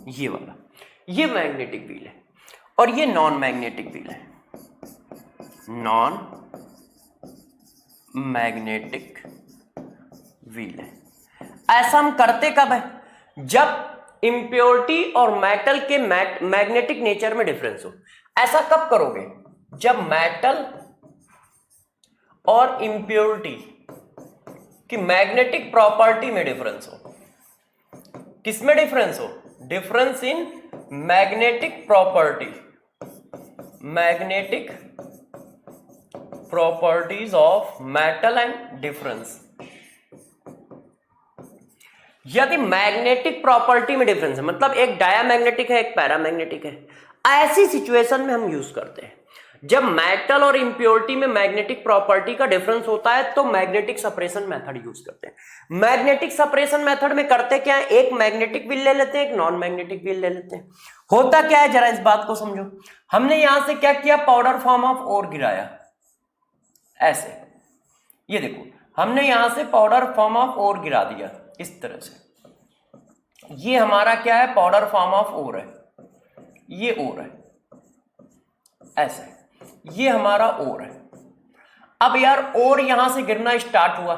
ये वाला, ये मैग्नेटिक व्हील है। और ये नॉन मैग्नेटिक व्हील है, नॉन मैग्नेटिक व्हील है। ऐसा हम करते कब है, जब इंप्योरिटी और मेटल के मैग्नेटिक नेचर में डिफरेंस हो। ऐसा कब करोगे, जब मेटल और इंप्योरिटी की मैग्नेटिक प्रॉपर्टी में डिफरेंस हो। किसमें डिफरेंस हो, difference in magnetic property, magnetic properties of metal and difference. यदि मैग्नेटिक प्रॉपर्टी में डिफरेंस है, मतलब एक डायामैग्नेटिक है एक पैरामैग्नेटिक है, ऐसी सिचुएशन में हम यूज करते हैं। जब मेटल और इंप्योरिटी में मैग्नेटिक प्रॉपर्टी का डिफरेंस होता है तो मैग्नेटिक सेपरेशन मेथड यूज करते हैं। मैग्नेटिक सेपरेशन मेथड में करते क्या है, एक मैग्नेटिक व्हील ले लेते हैं, एक नॉन मैग्नेटिक व्हील ले लेते हैं। होता क्या है, जरा इस बात को समझो। हमने यहां से क्या किया, पाउडर फॉर्म ऑफ ओर गिराया ऐसे, ये देखो हमने यहां से पाउडर फॉर्म ऑफ ओर गिरा दिया इस तरह से। ये हमारा क्या है, पाउडर फॉर्म ऑफ ओर है, ये ओर है ऐसे, ये हमारा ओर है। अब यार ओर यहां से गिरना स्टार्ट हुआ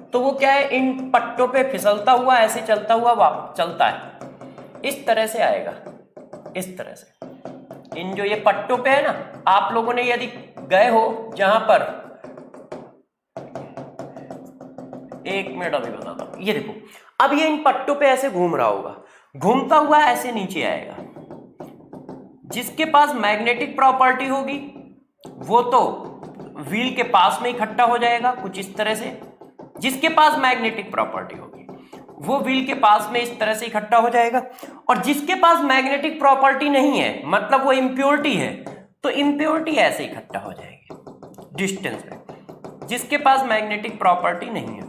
तो वो क्या है, इन पट्टों पे फिसलता हुआ ऐसे चलता हुआ वापस चलता है, इस तरह से आएगा, इस तरह से। इन जो ये पट्टों पे है ना, आप लोगों ने यदि गए हो जहां पर, एक मिनट अभी बताता हूं, ये देखो अब ये इन पट्टों पे ऐसे घूम रहा होगा, घूमता हुआ ऐसे नीचे आएगा। जिसके पास मैग्नेटिक प्रॉपर्टी होगी वो तो व्हील के पास में इकट्ठा हो जाएगा कुछ इस तरह से। जिसके पास मैग्नेटिक प्रॉपर्टी होगी वो व्हील के पास में इस तरह से इकट्ठा हो जाएगा। और जिसके पास मैग्नेटिक प्रॉपर्टी नहीं है, मतलब वो इम्प्योरिटी है, तो इम्प्योरिटी ऐसे इकट्ठा हो जाएगी डिस्टेंस में। जिसके पास मैग्नेटिक प्रॉपर्टी नहीं है,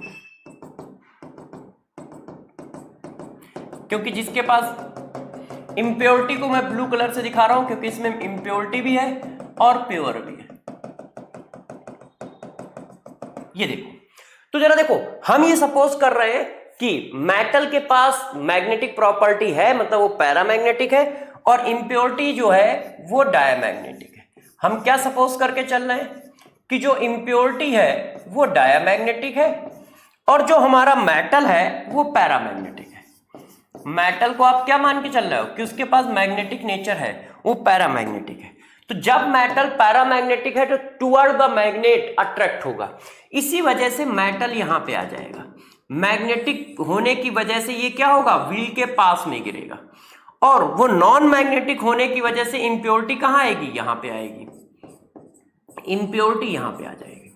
क्योंकि जिसके पास इम्प्योरिटी को मैं ब्लू कलर से दिखा रहा हूं क्योंकि इसमें इम्प्योरिटी भी है और प्योर भी है। ये देखो, तो जरा देखो, हम ये सपोज कर रहे हैं कि मेटल के पास मैग्नेटिक प्रॉपर्टी है, मतलब वो पैरामैग्नेटिक है, और इम्प्योरिटी जो है वो डायामैग्नेटिक है। हम क्या सपोज करके चल रहे हैं कि जो इम्प्योरिटी है वो डायामैग्नेटिक है और जो हमारा मेटल है वो पैरामैग्नेटिक है। मेटल को आप क्या मान के चल रहे हो कि उसके पास मैग्नेटिक नेचर है, वो पैरामैग्नेटिक है। तो जब मेटल पैरामैग्नेटिक है तो टुवर्ड द मैग्नेट अट्रैक्ट होगा, इसी वजह से मेटल यहां पे आ जाएगा। मैग्नेटिक होने की वजह से ये क्या होगा, व्हील के पास में गिरेगा। और वो नॉन मैग्नेटिक होने की वजह से इंप्योरिटी कहां आएगी, यहां पे आएगी, इंप्योरिटी यहां पे आ जाएगी।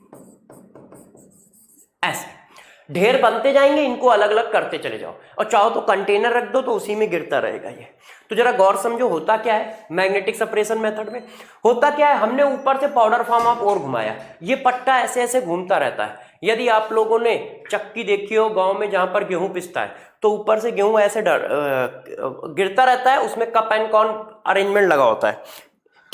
ऐसे ढेर बनते जाएंगे, इनको अलग अलग करते चले जाओ, और चाहो तो कंटेनर रख दो तो उसी में गिरता रहेगा ये। तो जरा गौर समझो, होता क्या है मैग्नेटिक सेपरेशन मेथड में, होता क्या है, हमने ऊपर से पाउडर फॉर्म ऑफ ओर घुमाया, ये पट्टा ऐसे ऐसे घूमता रहता है। यदि आप लोगों ने चक्की देखी हो गांव में जहां पर गेहूं पिसता है, तो ऊपर से गेहूं ऐसे गिरता रहता है, उसमें कप एंड कॉर्न अरेंजमेंट लगा होता है,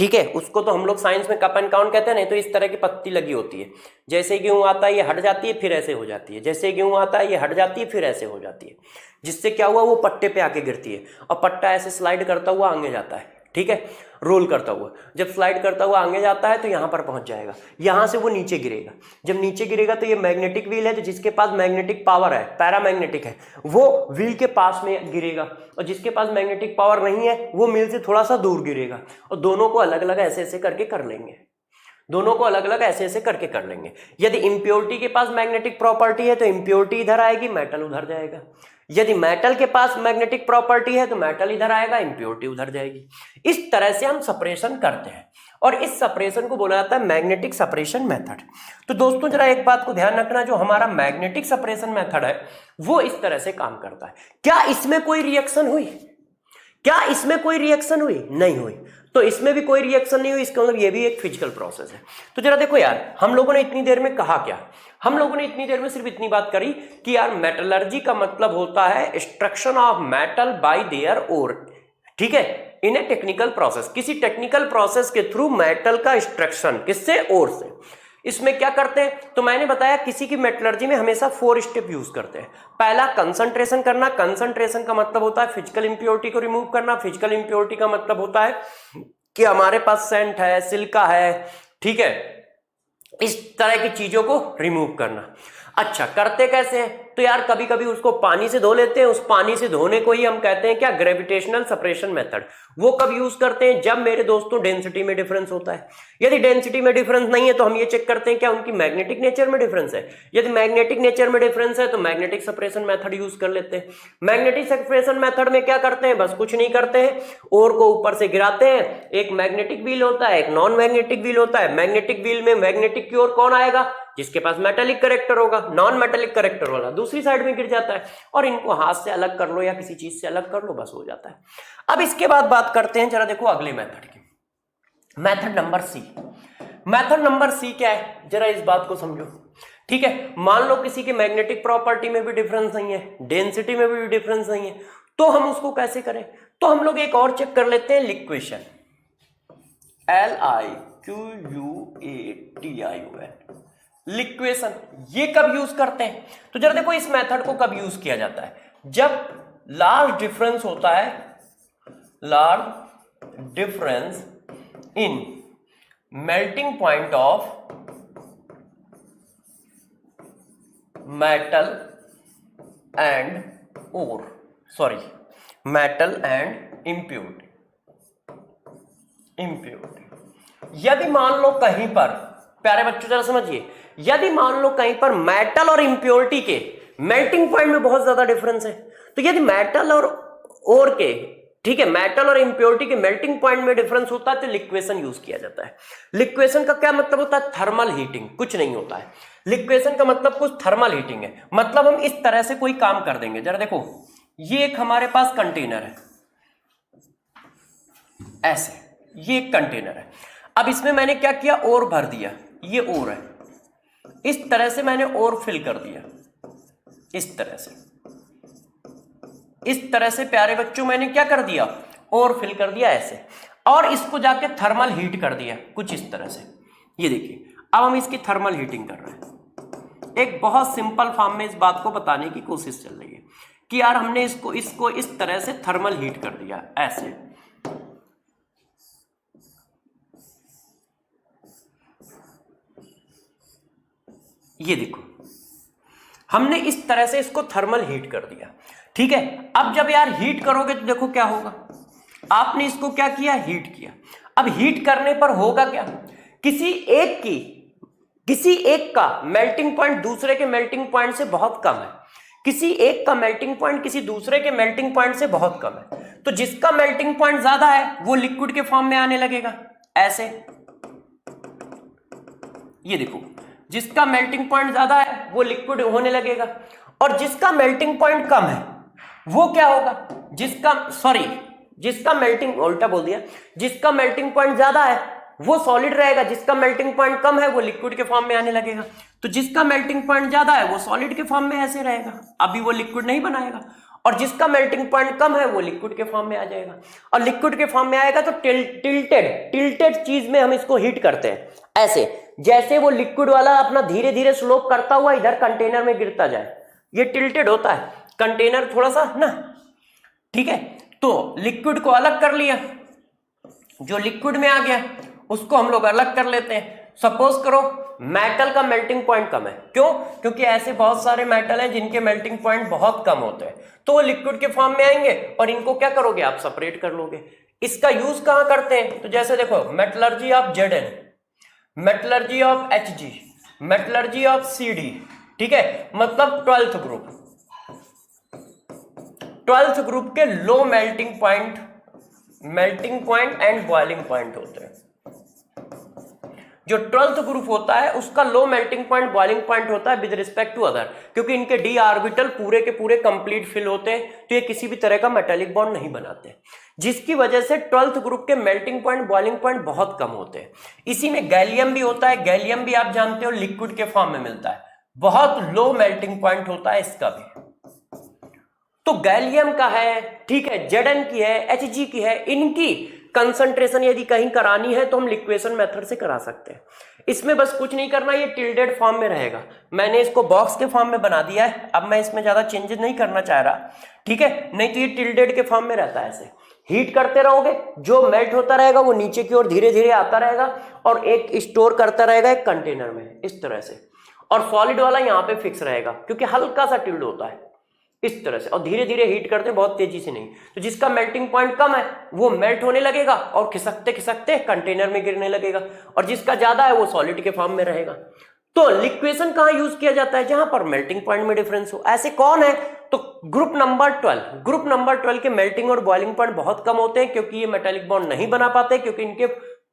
ठीक है, उसको तो हम लोग साइंस में कप एंड काउंट कहते हैं, नहीं तो इस तरह की पत्ती लगी होती है, जैसे गेहूं आता है ये हट जाती है फिर ऐसे हो जाती है, जैसे गेहूं आता है ये हट जाती है फिर ऐसे हो जाती है, जिससे क्या हुआ वो पट्टे पे आके गिरती है और पट्टा ऐसे स्लाइड करता हुआ आगे जाता है, ठीक है, रोल करता हुआ, जब स्लाइड करता हुआ आगे जाता है तो यहां पर पहुंच जाएगा, यहां से वो नीचे गिरेगा, जब नीचे गिरेगा तो ये मैग्नेटिक व्हील है, तो जिसके पास मैग्नेटिक पावर है, पैरामैग्नेटिक है, वो व्हील के पास में गिरेगा, और जिसके पास मैग्नेटिक पावर नहीं है वो व्हील से थोड़ा सा दूर गिरेगा, और दोनों को अलग अलग ऐसे ऐसे करके कर लेंगे, दोनों को अलग अलग ऐसे ऐसे करके कर लेंगे। यदि इंप्योरिटी के पास मैग्नेटिक प्रॉपर्टी है तो इंप्योरिटी इधर आएगी, मेटल उधर जाएगा, यदि मेटल के पास मैग्नेटिक प्रॉपर्टी है तो मेटल इधर आएगा, इंप्योरिटी उधर जाएगी। इस तरह से हम सेपरेशन करते हैं और इस सेपरेशन को बोला जाता है मैग्नेटिक सेपरेशन मेथड। तो दोस्तों जरा एक बात को ध्यान रखना, जो हमारा मैग्नेटिक सेपरेशन मेथड है वो इस तरह से काम करता है। क्या इसमें कोई रिएक्शन हुई? क्या इसमें कोई रिएक्शन हुई? नहीं हुई। तो इसमें भी कोई रिएक्शन नहीं हुई, इसका मतलब ये भी एक फिजिकल प्रोसेस है। तो जरा देखो यार, हम लोगों ने इतनी देर में कहा क्या? हम लोगों ने इतनी देर में सिर्फ इतनी बात करी कि यार मेटलर्जी का मतलब होता है extraction of metal by their ore, ठीक है, इन ए टेक्निकल प्रोसेस, किसी टेक्निकल प्रोसेस के थ्रू मेटल का एक्सट्रैक्शन, किससे? ओर से। इसमें क्या करते हैं? तो मैंने बताया किसी की मेटलर्जी में हमेशा 4 स्टेप यूज करते हैं। पहला कंसंट्रेशन करना, कंसंट्रेशन का मतलब होता है फिजिकल इंप्योरिटी को रिमूव करना, फिजिकल इंप्योरिटी का मतलब होता है कि हमारे पास सेंट है, सिलिका है, ठीक है, इस तरह की चीजों को रिमूव करना। अच्छा, करते कैसे हैं? तो यार कभी कभी उसको पानी से धो लेते हैं, उस पानी से धोने को ही हम कहते हैं क्या? Gravitational separation method. वो कब यूज करते हैं? जब मेरे दोस्तों डेंसिटी में डिफरेंस होता है। यदि डेंसिटी में डिफरेंस नहीं है तो हम ये चेक करते हैं क्या उनकी मैग्नेटिक नेचर में डिफरेंस है। यदि मैग्नेटिक नेचर में डिफरेंस है तो मैग्नेटिक सेपरेशन मेथड यूज कर लेते हैं। मैग्नेटिक सेपरेशन मेथड में क्या करते हैं? बस कुछ नहीं करते हैं, ओर को ऊपर से गिराते हैं। एक मैग्नेटिक व्हील होता है, एक नॉन मैग्नेटिक व्हील होता है। मैग्नेटिक व्हील में मैग्नेटिक की ओर कौन आएगा? जिसके पास मेटेलिक करेक्टर होगा। नॉन मेटेलिक करेक्टर वाला दूसरी साइड में गिर जाता है, और इनको हाथ से अलग कर लो या किसी चीज से अलग कर लो, बस हो जाता है। अब इसके बाद बात करते हैं, जरा देखो अगले मेथड की, method number C. Method number C क्या है? जरा इस बात को समझो, ठीक है। मान लो किसी की मैग्नेटिक प्रॉपर्टी में भी डिफरेंस नहीं है, डेंसिटी में भी डिफरेंस नहीं है, तो हम उसको कैसे करें? तो हम लोग एक और चेक कर लेते हैं, लिक्वेशन, LIQUATION, लिक्वेशन। ये कब यूज करते हैं? तो जरा देखो इस मेथड को कब यूज किया जाता है? जब लार्ज डिफरेंस होता है, large difference in melting point of metal and ore, sorry, metal and impurity. यदि मान लो कहीं पर, प्यारे बच्चों जरा समझिए, यदि मान लो कहीं पर मेटल और इंप्योरिटी के मेल्टिंग पॉइंट में बहुत ज्यादा डिफरेंस है, तो यदि मेटल और के, ठीक है, मेटल और इंप्योरिटी के मेल्टिंग पॉइंट में डिफरेंस होता है तो लिक्वेशन यूज किया जाता है। लिक्वेशन का क्या मतलब होता है? थर्मल हीटिंग, कुछ नहीं होता है। लिक्वेशन का मतलब कुछ थर्मल हीटिंग है। मतलब हम इस तरह से कोई काम कर देंगे, जरा देखो, ये एक हमारे पास कंटेनर है, ऐसे, ये एक कंटेनर है। अब इसमें मैंने क्या किया? और भर दिया, ये और है, इस तरह से मैंने और फिल कर दिया, इस तरह से, इस तरह से प्यारे बच्चों मैंने क्या कर दिया? और फिल कर दिया ऐसे, और इसको जाके थर्मल हीट कर दिया कुछ इस तरह से। ये देखिए, अब हम इसकी थर्मल हीटिंग कर रहे हैं। एक बहुत सिंपल फॉर्म में इस बात को बताने की कोशिश चल रही है कि यार हमने इसको इस तरह से थर्मल हीट कर दिया, ऐसे। ये देखो, हमने इस तरह से इसको थर्मल हीट कर दिया, ठीक है। अब जब यार हीट करोगे तो देखो क्या होगा, आपने इसको क्या किया? हीट किया। अब हीट करने पर होगा क्या? किसी एक का मेल्टिंग पॉइंट दूसरे के मेल्टिंग पॉइंट से बहुत कम है, किसी एक का मेल्टिंग पॉइंट किसी दूसरे के मेल्टिंग पॉइंट से बहुत कम है, तो जिसका मेल्टिंग पॉइंट ज्यादा है वो लिक्विड के फॉर्म में आने लगेगा, ऐसे। ये देखो, जिसका मेल्टिंग पॉइंट ज्यादा है वो लिक्विड होने लगेगा, और जिसका मेल्टिंग पॉइंट कम है वो क्या होगा? जिसका मेल्टिंग, उल्टा बोल दिया, जिसका मेल्टिंग पॉइंट ज्यादा है वो सॉलिड रहेगा, जिसका मेल्टिंग पॉइंट कम है वो लिक्विड के फॉर्म में आने लगेगा। तो जिसका मेल्टिंग पॉइंट ज्यादा है वो सॉलिड के फॉर्म में ऐसे रहेगा, अभी वो लिक्विड नहीं बनाएगा, और जिसका मेल्टिंग पॉइंट कम है वो लिक्विड के फॉर्म में आ जाएगा, और लिक्विड के फॉर्म में आएगा तो टिल्टेड चीज में हम इसको हीट करते हैं, ऐसे जैसे वो लिक्विड वाला अपना धीरे धीरे स्लोप करता हुआ इधर कंटेनर में गिरता जाए, ये टिल्टेड होता है कंटेनर थोड़ा सा ना, ठीक है। तो लिक्विड को अलग कर लिया, जो लिक्विड में आ गया उसको हम लोग अलग कर लेते हैं। सपोज करो मेटल का मेल्टिंग पॉइंट कम है, क्यों? क्योंकि ऐसे बहुत सारे मेटल हैं जिनके मेल्टिंग पॉइंट बहुत कम होते हैं, तो वो लिक्विड के फॉर्म में आएंगे और इनको क्या करोगे आप, सेपरेट कर लोगे। इसका यूज कहां करते हैं, तो जैसे देखो metallurgy of Zn, metallurgy of Hg, metallurgy of Cd, ठीक है, मतलब 12th ग्रुप के low melting point and boiling point होते हैं। जो 12th ग्रुप होता है उसका low melting point boiling point होता है विद रिस्पेक्ट टू अदर, क्योंकि इनके डी ऑर्बिटल पूरे के पूरे कंप्लीट फिल होते हैं, तो ये किसी भी तरह का मेटालिक बॉन्ड नहीं बनाते, जिसकी वजह से 12th ग्रुप के मेल्टिंग पॉइंट बॉइलिंग पॉइंट बहुत कम होते हैं। इसी में गैलियम भी होता है, गैलियम भी आप जानते हो लिक्विड के फॉर्म में मिलता है, बहुत लो मेल्टिंग पॉइंट होता है इसका भी। तो गैलियम का है, ठीक है, Zn की है, Hg की है, इनकी कंसंट्रेशन यदि कहीं करानी है तो हम लिक्वेशन मेथड से करा सकते हैं। इसमें बस कुछ नहीं करना, ये टिल्डेड फॉर्म में रहेगा, मैंने इसको बॉक्स के फॉर्म में बना दिया है, अब मैं इसमें ज्यादा चेंजेस नहीं करना चाह रहा, ठीक है, नहीं तो ये टिल्डेड के फॉर्म में रहता है। ऐसे हीट करते रहोगे, जो मेल्ट होता रहेगा वो नीचे की ओर धीरे धीरे आता रहेगा और एक स्टोर करता रहेगा एक कंटेनर में इस तरह से, और सॉलिड वाला यहाँ पे फिक्स रहेगा क्योंकि हल्का सा टिल्ड होता है इस तरह से, और धीरे धीरे हीट करते हैं, बहुत तेजी से नहीं। तो जिसका मेल्टिंग पॉइंट कम है वो मेल्ट होने लगेगा और खिसकते खिसकते कंटेनर में गिरने लगेगा, और जिसका ज्यादा है वो सॉलिड के फॉर्म में रहेगा। तो लिक्वेशन कहां यूज किया जाता है, जहां पर मेल्टिंग पॉइंट में डिफरेंस हो। ऐसे कौन है, तो ग्रुप नंबर 12 के मेल्टिंग और बॉइलिंग पॉइंट बहुत कम होते हैं, क्योंकि ये मेटालिक बॉन्ड नहीं बना पाते, क्योंकि इनके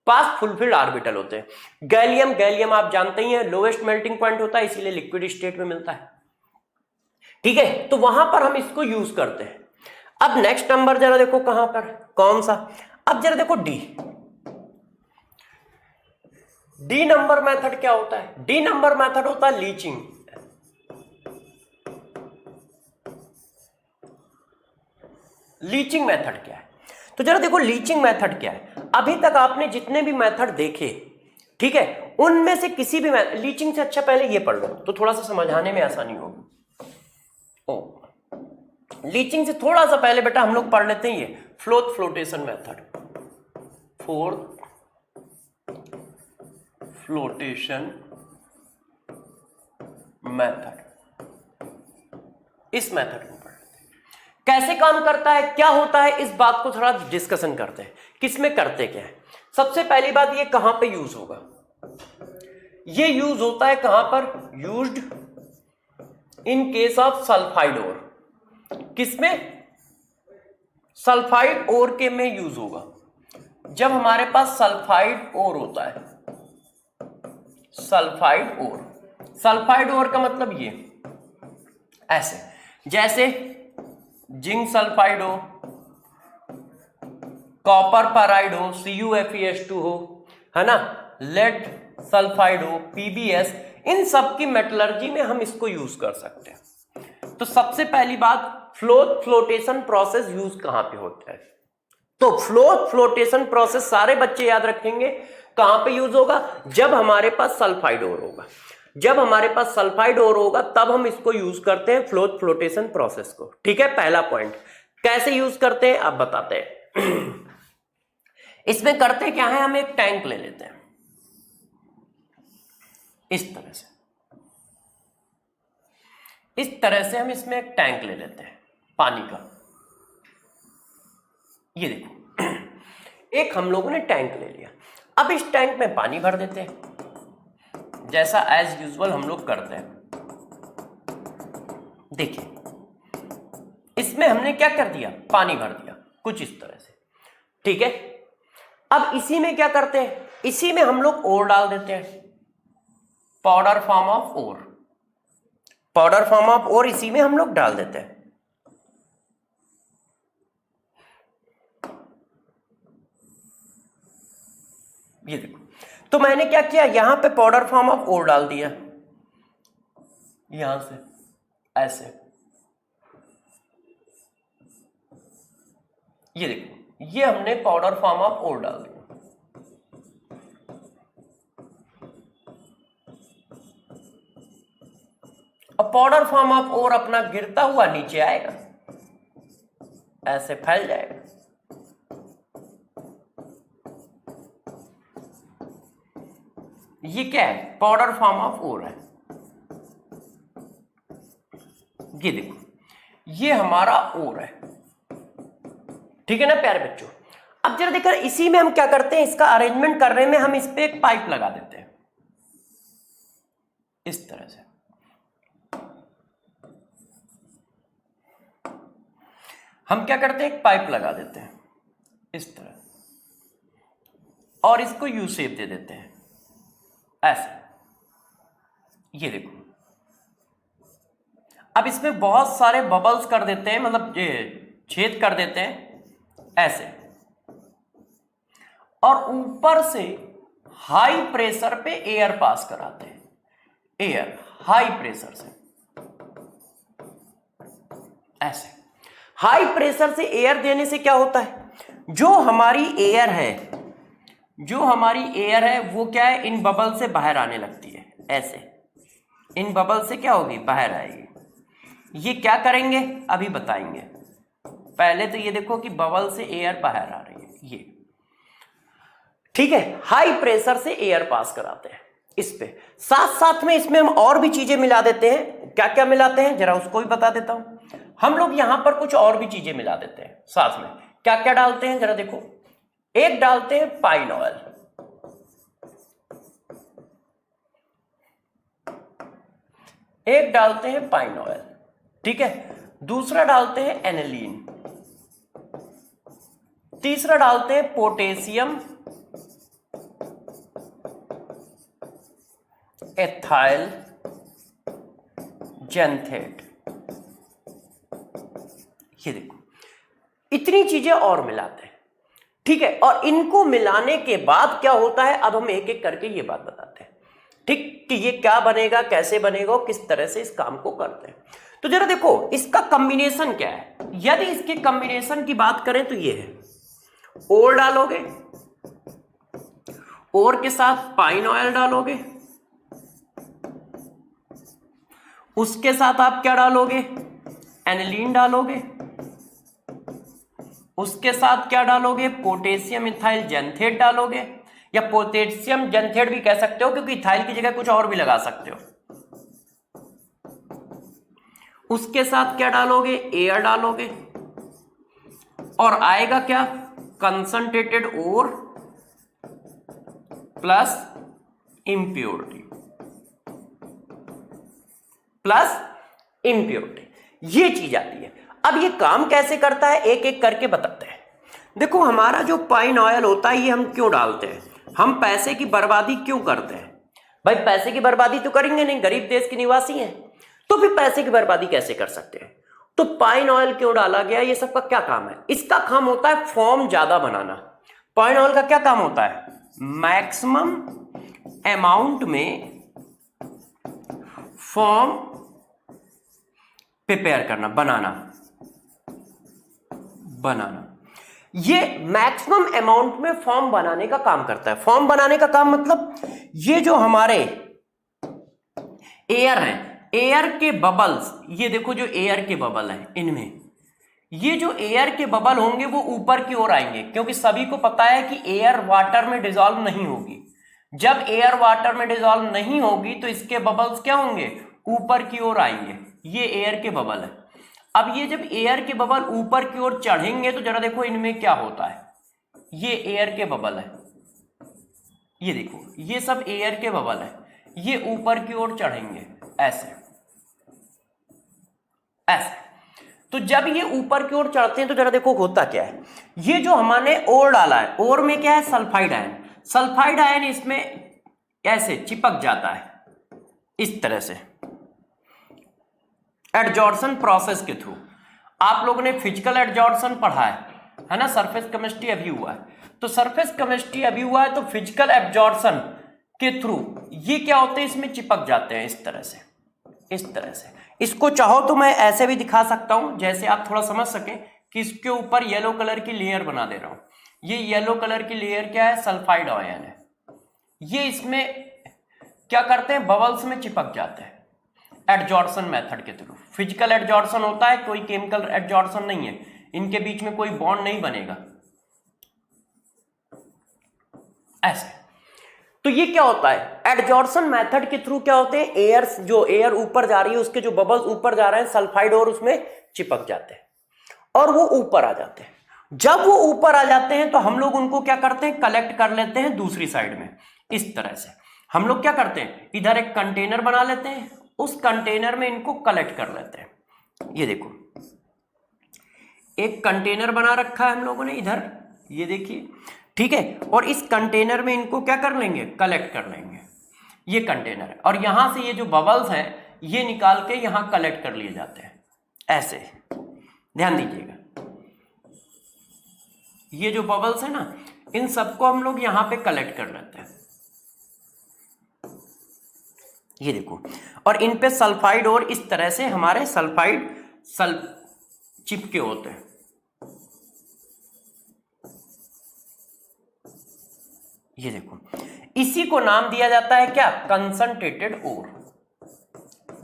पास फुलफिल्ड ऑर्बिटल होते हैं। गैलियम आप जानते ही हैं लोवेस्ट मेल्टिंग पॉइंट होता है, इसीलिए लिक्विड स्टेट में मिलता है, ठीक है, तो वहां पर हम इसको यूज करते हैं। अब नेक्स्ट नंबर जरा देखो कहां पर, कौन सा, अब जरा देखो डी नंबर मेथड क्या होता है। डी नंबर मेथड होता है लीचिंग। लीचिंग मेथड क्या है, तो जरा देखो लीचिंग मेथड क्या है। अभी तक आपने जितने भी मेथड देखे, ठीक है, उनमें से किसी भी लीचिंग से अच्छा पहले ये पढ़ लो तो थोड़ा सा समझाने में आसानी होगी। लीचिंग से थोड़ा सा पहले बेटा हम लोग पढ़ लेते हैं ये फ्लोटेशन मेथड, फ्लोटेशन मेथड, इस मेथड को पढ़ लेते हैं। कैसे काम करता है, क्या होता है, इस बात को थोड़ा डिस्कशन करते हैं, किसमें करते क्या है। सबसे पहली बात, ये कहां पे यूज होगा, ये यूज होता है कहां पर, used in case of sulphide ore. किसमें, सल्फाइड ओर के में यूज होगा, जब हमारे पास सल्फाइड ओर होता है। सल्फाइड ओर का मतलब ये ऐसे, जैसे जिंक सल्फाइड हो, कॉपर पेराइड हो, CuFeS2 हो, है ना, लेड सल्फाइड हो, PbS, इन सब की मेटलर्जी में हम इसको यूज कर सकते हैं। तो सबसे पहली बात, फ्लोटेशन प्रोसेस यूज कहां पे होता है, तो फ्लोटेशन प्रोसेस सारे बच्चे याद रखेंगे कहां पे यूज होगा, जब हमारे पास सल्फाइड ओर होगा। जब हमारे पास सल्फाइड ओर होगा तब हम इसको यूज करते हैं फ्लोटेशन प्रोसेस को, ठीक है। पहला पॉइंट, कैसे यूज करते हैं अब बताते हैं। इसमें करते क्या है, हम एक टैंक ले लेते हैं इस तरह से हम इसमें एक टैंक ले लेते हैं पानी का। ये देखो एक हम लोगों ने टैंक ले लिया, अब इस टैंक में पानी भर देते हैं जैसा एज यूजुअल हम लोग करते हैं। देखिए इसमें हमने क्या कर दिया, पानी भर दिया कुछ इस तरह से, ठीक है। अब इसी में क्या करते हैं, इसी में हम लोग ओर डाल देते हैं, पाउडर फॉर्म ऑफ ओर इसी में हम लोग डाल देते हैं। ये देखो, तो मैंने क्या किया, यहां पे पाउडर फॉर्म ऑफ ओर डाल दिया, यहां से ऐसे, ये देखो, ये हमने पाउडर फॉर्म ऑफ ओर डाल दिया। अब पाउडर फॉर्म ऑफ ओर अपना गिरता हुआ नीचे आएगा, ऐसे फैल जाएगा। ये क्या है? पाउडर फॉर्म ऑफ ओर है। ये देखो, ये हमारा ओर है, ठीक है ना प्यारे बच्चों। अब जरा देखकर इसी में हम क्या करते हैं, इसका अरेंजमेंट करने में हम इस पे एक पाइप लगा देते हैं इस तरह से। हम क्या करते हैं, एक पाइप लगा देते हैं इस तरह, और इसको यू शेप दे देते हैं ऐसे। ये देखो, अब इसमें बहुत सारे बबल्स कर देते हैं, मतलब छेद कर देते हैं ऐसे, और ऊपर से हाई प्रेशर पे एयर पास कराते हैं, एयर हाई प्रेशर से ऐसे। हाई प्रेशर से एयर देने से क्या होता है, जो हमारी एयर है वो क्या है, इन बबल से बाहर आने लगती है ऐसे। इन बबल से क्या होगी, बाहर आएगी। ये क्या करेंगे अभी बताएंगे। पहले तो ये देखो कि बबल से एयर बाहर आ रही है, ये ठीक है। हाई प्रेशर से एयर पास कराते हैं इस पे। साथ साथ में इसमें हम और भी चीजें मिला देते हैं। क्या क्या मिलाते हैं जरा उसको भी बता देता हूं। हम लोग यहां पर कुछ और भी चीजें मिला देते हैं साथ में। क्या क्या डालते हैं जरा देखो। एक डालते हैं पाइन ऑयल, एक डालते हैं पाइन ऑयल, ठीक है। दूसरा डालते हैं एनिलीन, तीसरा डालते हैं पोटेशियम एथाइल जेंथेट। ये देखो, इतनी चीजें और मिलाते हैं, ठीक है। और इनको मिलाने के बाद क्या होता है, अब हम एक एक करके ये बात बताते हैं, ठीक, कि ये क्या बनेगा, कैसे बनेगा, किस तरह से इस काम को करते हैं। तो जरा देखो इसका कॉम्बिनेशन क्या है। यदि इसके कॉम्बिनेशन की बात करें तो ये है, ओर डालोगे, ओर के साथ पाइन ऑयल डालोगे, उसके साथ आप क्या डालोगे, एनिलीन डालोगे, उसके साथ क्या डालोगे, पोटेशियम इथाइल जेंथेट डालोगे, या पोटेशियम जेंथेट भी कह सकते हो क्योंकि इथाइल की जगह कुछ और भी लगा सकते हो। उसके साथ क्या डालोगे, एयर डालोगे, और आएगा क्या, concentrated ore plus impurity, plus impurity, ये चीज आती है। अब ये काम कैसे करता है एक एक करके बताते हैं। देखो हमारा जो पाइन ऑयल होता है ये हम क्यों डालते हैं, हम पैसे की बर्बादी क्यों करते हैं। भाई पैसे की बर्बादी तो करेंगे नहीं, गरीब देश के निवासी हैं, तो फिर पैसे की बर्बादी कैसे कर सकते हैं। तो पाइन ऑयल क्यों डाला गया, ये सबका क्या काम है। इसका काम होता है फॉर्म ज्यादा बनाना। पाइन ऑयल का क्या काम होता है, मैक्सिमम अमाउंट में फॉर्म प्रिपेयर करना, बनाना। ये मैक्सिमम अमाउंट में फॉर्म बनाने का काम करता है। फॉर्म बनाने का काम मतलब ये जो हमारे एयर है, एयर के बबल्स, ये देखो जो एयर के बबल है, इनमें ये जो एयर के बबल होंगे वो ऊपर की ओर आएंगे, क्योंकि सभी को पता है कि एयर वाटर में डिसॉल्व नहीं होगी। जब एयर वाटर में डिसॉल्व नहीं होगी तो इसके बबल्स क्या होंगे, ऊपर की ओर आएंगे। ये एयर के बबल है। अब ये जब एयर के बबल ऊपर की ओर चढ़ेंगे तो जरा देखो इनमें क्या होता है, ये एयर के बबल है, ये देखो ये सब एयर के बबल है, ये ऊपर की ओर चढ़ेंगे ऐसे ऐसे। तो जब ये ऊपर की ओर चढ़ते हैं तो जरा देखो होता क्या है, ये जो हमने ओर डाला है, ओर में क्या है, सल्फाइड आयन। सल्फाइड आयन इसमें ऐसे चिपक जाता है इस तरह से एडजॉर्प्शन प्रोसेस के थ्रू। आप लोगों ने फिजिकल एडजॉर्प्शन पढ़ा है ना, सरफेस केमिस्ट्री अभी हुआ है, तो सरफेस केमिस्ट्री अभी हुआ है, तो फिजिकल एब्जॉर्प्शन के थ्रू ये क्या होते हैं, इसमें चिपक जाते हैं इस तरह से, इस तरह से। इसको चाहो तो मैं ऐसे भी दिखा सकता हूं, जैसे आप थोड़ा समझ सकें कि इसके ऊपर येलो कलर की लेयर बना दे रहा हूं। ये येलो कलर की लेयर क्या है? सल्फाइड आयन है। ये इसमें क्या करते हैं? बबल्स में चिपक जाते हैं एडजॉर्प्शन मेथड के थ्रू। फिजिकल एडजॉर्प्शन होता है, कोई केमिकल एडजॉर्प्शन नहीं है, इनके बीच में कोई बॉन्ड नहीं बनेगा ऐसे। तो ये क्या होता है? एडजॉर्प्शन मेथड के थ्रू क्या होते हैं? एयर ऊपर जा रही है, उसके जो बबल्स ऊपर जा रहे हैं सल्फाइड और उसमें चिपक जाते हैं और वो ऊपर आ जाते हैं। जब वो ऊपर आ जाते हैं तो हम लोग उनको क्या करते हैं? कलेक्ट कर लेते हैं दूसरी साइड में। इस तरह से हम लोग क्या करते हैं? इधर एक कंटेनर बना लेते हैं, उस कंटेनर में इनको कलेक्ट कर लेते हैं। ये देखो एक कंटेनर बना रखा है हम लोगों ने इधर, ये देखिए, ठीक है। और इस कंटेनर में इनको क्या कर लेंगे? कलेक्ट कर लेंगे। ये कंटेनर है और यहां से ये जो बबल्स हैं ये निकाल के यहां कलेक्ट कर लिए जाते हैं ऐसे। ध्यान दीजिएगा, ये जो बबल्स है ना, इन सबको हम लोग यहां पे कलेक्ट कर लेते हैं। ये देखो, और इन पे सल्फाइड और इस तरह से हमारे सल्फाइड चिपके होते हैं। ये देखो, इसी को नाम दिया जाता है क्या? Concentrated ore.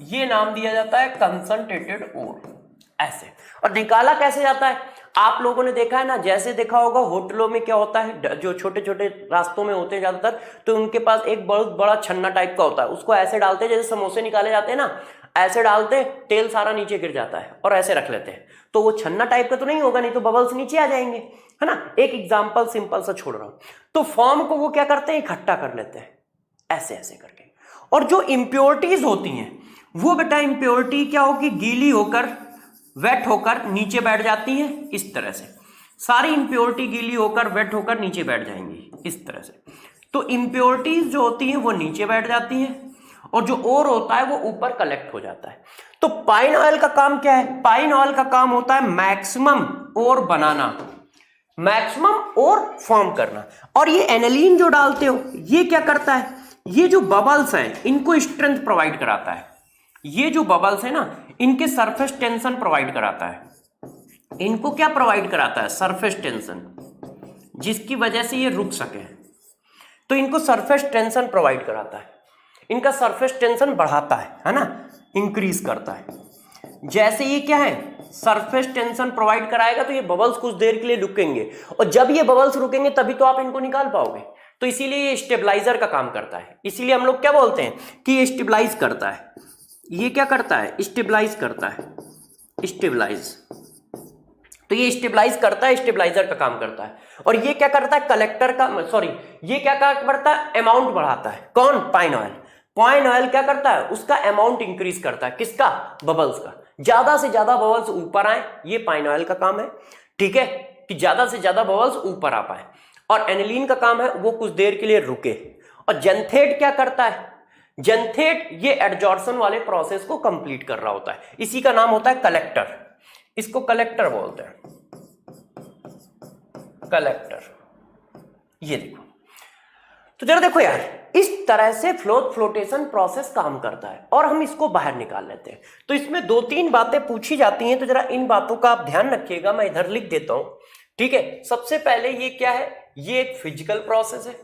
ये नाम दिया जाता है कंसंट्रेटेड ओर ऐसे। और निकाला कैसे जाता है? आप लोगों ने देखा है ना, जैसे देखा होगा होटलों में क्या होता है, जो छोटे छोटे रास्तों में होते हैं ज्यादातर, तो उनके पास एक बहुत बड़ा छन्ना टाइप का होता है, उसको ऐसे डालते हैं जैसे समोसे निकाले जाते हैं ना, ऐसे डालते, तेल सारा नीचे गिर जाता है और ऐसे रख लेते हैं। तो वो छन्ना टाइप का तो नहीं होगा, नहीं तो बबल्स नीचे आ जाएंगे, है ना। एक एग्जाम्पल सिंपल सा छोड़ रहा हूं। तो फॉर्म को वो क्या करते हैं? इकट्ठा कर लेते हैं ऐसे ऐसे करके। और जो इम्प्योरिटीज होती हैं वो बेटा इम्प्योरिटी क्या होगी? गीली होकर, वेट होकर नीचे बैठ जाती है इस तरह से। सारी इम्प्योरिटी गीली होकर, वेट होकर नीचे बैठ जाएंगी इस तरह से। तो इम्प्योरिटीज जो होती हैं वो नीचे बैठ जाती हैं और जो ओर होता है वो ऊपर कलेक्ट हो जाता है। तो पाइन ऑयल का काम क्या है? पाइन ऑयल का काम होता है मैक्सिमम ओर बनाना, मैक्सिमम ओर फॉर्म करना। और ये एनिलीन जो डालते हो ये क्या करता है? ये जो बबल्स हैं इनको स्ट्रेंथ प्रोवाइड कराता है। ये जो बबल्स है ना, इनके सरफेस टेंशन प्रोवाइड कराता है। इनको क्या प्रोवाइड कराता है? सरफेस टेंशन, जिसकी वजह से ये रुक सके। तो इनको सरफेस टेंशन प्रोवाइड कराता है, इनका सरफेस टेंशन बढ़ाता है ना, इंक्रीज करता है। जैसे ये क्या है? सरफेस टेंशन प्रोवाइड कराएगा तो ये बबल्स कुछ देर के लिए रुकेंगे, और जब ये बबल्स रुकेंगे तभी तो आप इनको निकाल पाओगे। तो इसीलिए ये स्टेबलाइजर का काम करता है। इसीलिए हम लोग क्या बोलते हैं कि ये स्टेबलाइज करता है। ये क्या करता है? स्टेबलाइज करता है, स्टेबलाइज। तो ये स्टेबलाइज करता है, स्टेबलाइजर का काम करता है। और ये क्या करता है? कलेक्टर का, सॉरी, ये क्या करता है? अमाउंट बढ़ाता है। कौन? Pine oil. पाइन ऑयल क्या करता है? उसका अमाउंट इंक्रीज करता है। किसका? बबल्स का। ज्यादा से ज्यादा बबल्स ऊपर आए, ये पाइन ऑयल का काम है, ठीक है, कि ज्यादा से ज्यादा बबल्स ऊपर आ पाए। और एनिलीन का काम है वो कुछ देर के लिए रुके। और जेंथेट क्या करता है? जेंथेट ये एडजॉर्प्शन वाले प्रोसेस को कंप्लीट कर रहा होता है, इसी का नाम होता है कलेक्टर। इसको कलेक्टर बोलते हैं, कलेक्टर। ये देखो, तो जरा देखो यार, इस तरह से फ्लोटेशन प्रोसेस काम करता है और हम इसको बाहर निकाल लेते हैं। तो इसमें दो तीन बातें पूछी जाती हैं, तो जरा इन बातों का आप ध्यान रखिएगा। मैं इधर लिख देता हूं, ठीक है। सबसे पहले ये क्या है? ये एक फिजिकल प्रोसेस है।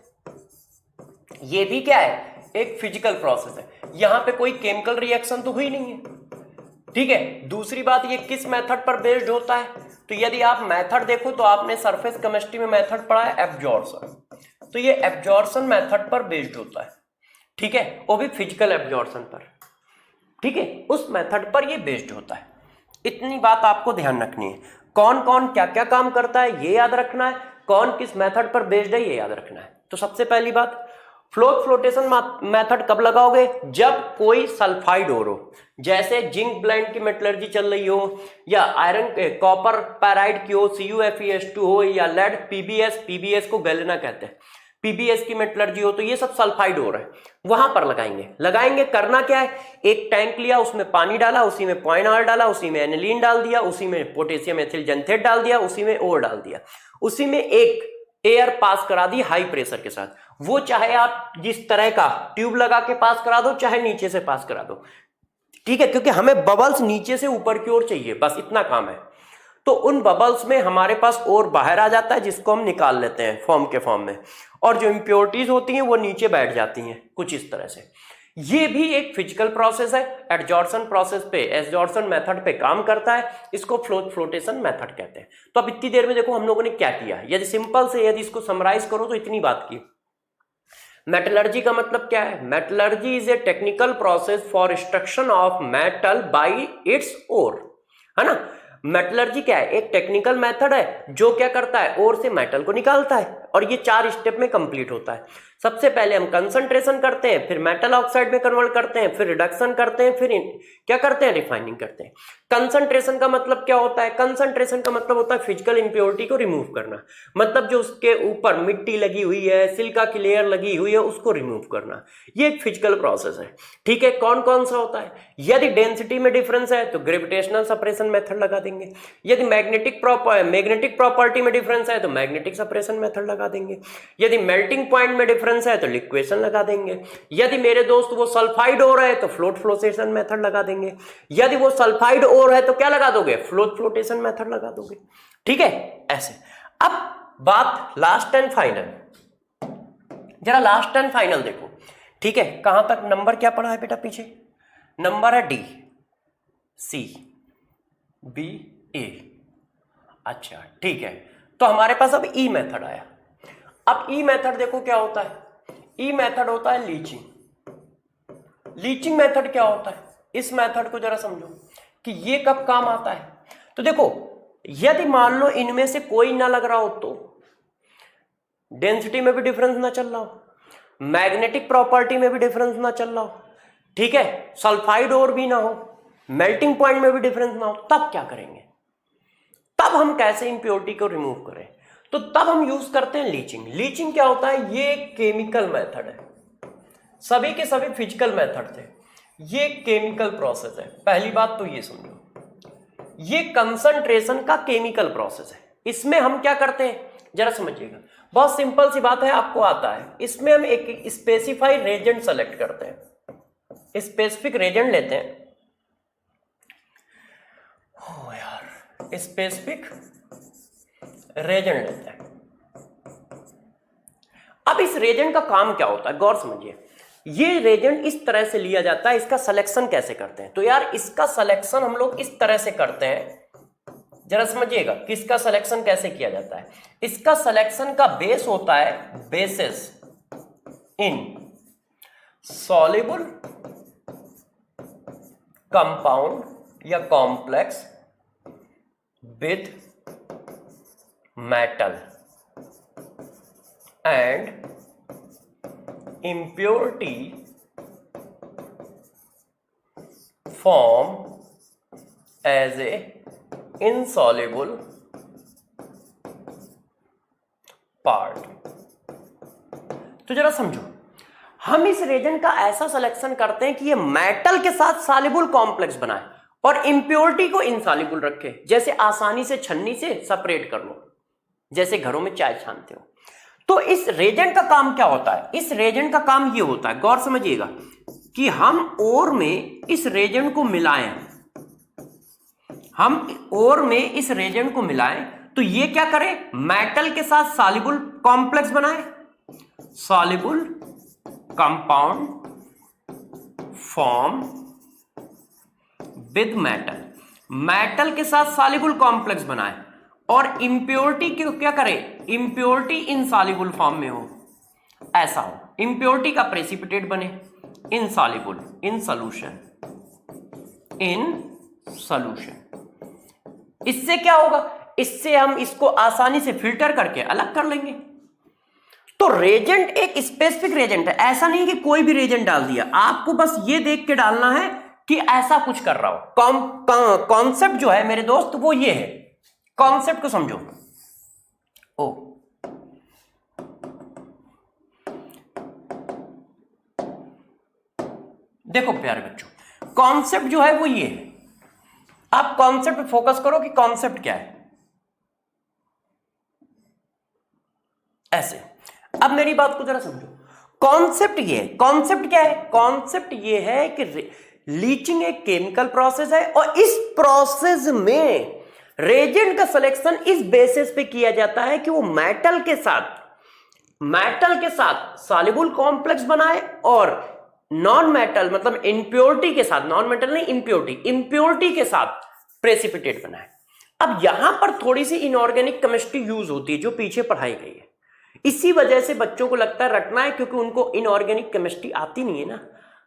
ये भी क्या है? एक फिजिकल प्रोसेस है। यहां पे कोई केमिकल रिएक्शन तो हुई नहीं है, ठीक है। दूसरी बात, ये किस मेथड पर बेस्ड होता है? तो यदि आप मेथड देखो तो आपने सरफेस केमिस्ट्री में मेथड पढ़ा है एब्जॉर्प्शन। तो ये एब्जॉर्प्शन मेथड पर बेस्ड होता है, ठीक है, वो भी फिजिकल एब्जॉर्प्शन पर, ठीक है, उस मेथड पर ये बेस्ड होता है। इतनी बात आपको ध्यान रखनी है। कौन कौन क्या क्या काम करता है ये याद रखना है, कौन किस मेथड पर बेस्ड है ये याद रखना है। तो सबसे पहली बात, फ्लोटेशन मेथड कब लगाओगे? जब कोई सल्फाइड ओर हो, जैसे जिंक ब्लेंड की मेटलर्जी चल रही हो, या आयरन कॉपर पैराइड की हो, CuFeS2 हो, या लेड पीबीएस को गैलेना कहते हैं, पीबीएस की मेटलर्जी हो, तो ये सब सल्फाइड ओर है, वहां पर लगाएंगे। करना क्या है? एक टैंक लिया, उसमें पानी डाला, उसी में पाइन ऑयल डाला, उसी में एनिलीन डाल दिया, उसी में पोटेशियम एथिल जेंथेट डाल दिया, उसी में ओर डाल दिया, उसी में एक एयर पास करा दी हाई प्रेशर के साथ। वो चाहे आप जिस तरह का ट्यूब लगा के पास करा दो, चाहे नीचे से पास करा दो, ठीक है, क्योंकि हमें बबल्स नीचे से ऊपर की ओर चाहिए, बस इतना काम है। तो उन बबल्स में हमारे पास और बाहर आ जाता है, जिसको हम निकाल लेते हैं फॉर्म के फॉर्म में, और जो इम्प्योरिटीज होती हैं वो नीचे बैठ जाती हैं कुछ इस तरह से। ये भी एक फिजिकल प्रोसेस है, एडजॉर्प्शन प्रोसेस पे, एडजॉर्प्शन मेथड पे काम करता है, इसको फ्लोटेशन मेथड कहते हैं। तो अब इतनी देर में देखो हम लोगों ने क्या किया, यदि सिंपल से यदि इसको समराइज करो तो इतनी बात की। मेटलर्जी का मतलब क्या है? Metallurgy is a technical process for extraction of metal by its ore, है ना। मेटलर्जी क्या है? एक टेक्निकल मेथड है जो क्या करता है, ओर से मेटल को निकालता है, और ये 4 स्टेप में कंप्लीट होता है। सबसे पहले हम कंसंट्रेशन करते हैं, फिर मेटल ऑक्साइड में कन्वर्ट करते हैं, फिर रिडक्शन करते हैं, फिर क्या करते हैं, रिफाइनिंग करते हैं। कंसंट्रेशन का मतलब क्या होता है? कंसंट्रेशन का मतलब होता है फिजिकल इंप्योरिटी को रिमूव करना, मतलब जो उसके ऊपर मिट्टी लगी हुई है, सिलिका की लेयर लगी हुई है, उसको रिमूव करना। ये एक फिजिकल प्रोसेस है, ठीक है। कौन कौन सा होता है? यदि डेंसिटी में डिफरेंस है तो ग्रेविटेशनल सप्रेशन मेथड लगा देंगे, यदि मैग्नेटिक प्रॉपर्टी में डिफरेंस है तो मैग्नेटिक सप्रेशन मेथड लगा देंगे, यदि मेल्टिंग पॉइंट में डिफरेंस है तो लिक्वेशन लगा देंगे, यदि मेरे दोस्त वो सल्फाइड ओर है तो फ्लोटेशन मेथड लगा देंगे, यदि वो सल्फाइड ओर है तो क्या लगा दोगे, फ्लोटेशन मेथड लगा दोगे, ठीक है। ऐसे अब बात लास्ट एंड फाइनल, जरा लास्ट एंड फाइनल देखो, ठीक है। कहां तक नंबर क्या पड़ा है बेटा? पीछे नंबर है डी, सी, बी, ए। अच्छा ठीक है, तो हमारे पास अब ई मेथड आया। अब ई मेथड देखो क्या होता है, ई मेथड होता है लीचिंग। लीचिंग मेथड क्या होता है? इस मेथड को जरा समझो कि ये कब काम आता है। तो देखो, यदि मान लो इनमें से कोई ना लग रहा हो, तो डेंसिटी में भी डिफरेंस ना चल रहा हो, मैग्नेटिक प्रॉपर्टी में भी डिफरेंस ना चल रहा हो, ठीक है, सल्फाइड और भी ना हो, मेल्टिंग पॉइंट में भी डिफरेंस ना हो, तब क्या करेंगे? तब हम कैसे इंप्योरिटी को रिमूव करें? तो तब हम यूज करते हैं लीचिंग। लीचिंग क्या होता है? ये एक केमिकल मेथड है, सभी के सभी फिजिकल मेथड थे, ये केमिकल प्रोसेस है। पहली बात तो ये समझो, ये कंसंट्रेशन का केमिकल प्रोसेस है। इसमें हम क्या करते हैं जरा समझिएगा, बहुत सिंपल सी बात है, आपको आता है। इसमें हम एक स्पेसिफाइड रेजेंट सेलेक्ट करते हैं, स्पेसिफिक रेजेंट लेते हैं, ओ यार, स्पेसिफिक रेजेंट लेते हैं। अब इस रेजेंट का काम क्या होता है, गौर समझिए। ये रेजेंट इस तरह से लिया जाता है, इसका सिलेक्शन कैसे करते हैं? तो यार इसका सिलेक्शन हम लोग इस तरह से करते हैं, जरा समझिएगा कि इसका सिलेक्शन कैसे किया जाता है। इसका सिलेक्शन का बेस होता है बेसिस इन सॉल्युबल कंपाउंड या complex with metal and impurity form as a insoluble part। तो जरा समझो, हम इस रेजेंट का ऐसा सिलेक्शन करते हैं कि ये मेटल के साथ सॉल्युबल कॉम्प्लेक्स बनाए और इंप्योरिटी को इनसॉल्युबल रखे, जैसे आसानी से छन्नी से सेपरेट कर लो, जैसे घरों में चाय छानते हो। तो इस रेजेंट का काम क्या होता है? इस रेजेंट का काम ये होता है, गौर समझिएगा, कि हम ओर में इस रेजेंट को मिलाएं, हम ओर में इस रेजेंट को मिलाएं, तो ये क्या करे, मेटल के साथ सॉल्युबल कॉम्प्लेक्स बनाए, soluble compound form with metal, metal के साथ सॉल्युबल कॉम्प्लेक्स बनाए, और इंप्योरिटी को क्या करे, इंप्योरिटी इनसॉल्युबल फॉर्म में हो, ऐसा हो, इंप्योरिटी का प्रेसिपिटेट बने, insoluble, in solution, in solution. इससे क्या होगा, इससे हम इसको आसानी से फिल्टर करके अलग कर लेंगे। तो रेजेंट एक स्पेसिफिक रेजेंट है, ऐसा नहीं कि कोई भी रेजेंट डाल दिया, आपको बस ये देख के डालना है कि ऐसा कुछ कर रहा हो। कॉन्सेप्ट जो है मेरे दोस्त वो ये है, कॉन्सेप्ट को समझो। ओ देखो प्यारे बच्चों, कॉन्सेप्ट जो है वो ये है, आप कॉन्सेप्ट पे फोकस करो कि कॉन्सेप्ट क्या है। ऐसे अब मेरी बात को जरा समझो, कॉन्सेप्ट ये है, कॉन्सेप्ट क्या है, कॉन्सेप्ट ये है कि लीचिंग एक केमिकल प्रोसेस है और इस प्रोसेस में रेजेंट का सिलेक्शन इस बेसिस पे किया जाता है कि वो मेटल के साथ सॉल्युबल कॉम्प्लेक्स बनाए और नॉन मेटल मतलब इंप्योरिटी के साथ, नॉन मेटल नहीं इंप्योरिटी के साथ प्रेसिपिटेट बनाए। अब यहां पर थोड़ी सी इनऑर्गेनिक केमिस्ट्री यूज होती है जो पीछे पढ़ाई गई है। इसी वजह से बच्चों को लगता है रटना है, क्योंकि उनको इनऑर्गेनिक केमिस्ट्री आती नहीं है ना,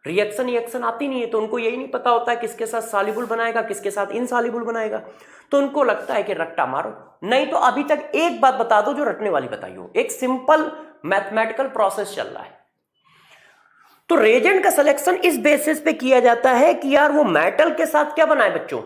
रिएक्शन आती नहीं है, तो उनको यही नहीं पता होता है किसके साथ सॉल्युबल बनाएगा किसके साथ इनसॉल्युबल बनाएगा, तो उनको लगता है कि रट्टा मारो। नहीं तो अभी तक एक बात बता दो जो रटने वाली बताई हो, एक सिंपल मैथमेटिकल प्रोसेस चल रहा है। तो रेजेंट का सिलेक्शन इस बेसिस पे किया जाता है कि यार वो मेटल के साथ क्या बनाए बच्चों,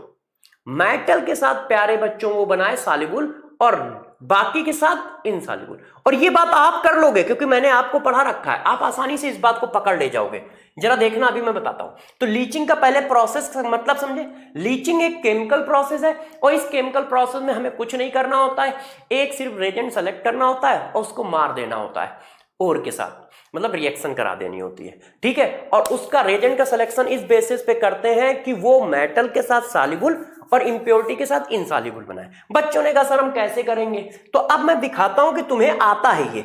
मेटल के साथ प्यारे बच्चों वो बनाए सॉल्युबल और बाकी के साथ इनसॉल्युबल। और ये बात आप कर लोगे क्योंकि मैंने आपको पढ़ा रखा है, आप आसानी से इस बात को पकड़ ले जाओगे। जरा देखना अभी मैं बताता हूं। तो लीचिंग का पहले प्रोसेस मतलब समझे, लीचिंग एक केमिकल प्रोसेस है और इस केमिकल प्रोसेस में हमें कुछ नहीं करना होता है, एक सिर्फ रेजेंट सेलेक्ट करना होता है और उसको मार देना होता है और के साथ, मतलब रिएक्शन करा देनी होती है, ठीक है। और उसका रेजेंट का सिलेक्शन इस बेसिस पे करते हैं कि वो मेटल के साथ सॉल्युबल और इंप्योरिटी के साथ इनसॉल्युबल बनाए। बच्चों ने कहा सर हम कैसे करेंगे, तो अब मैं दिखाता हूं कि तुम्हें आता है ये।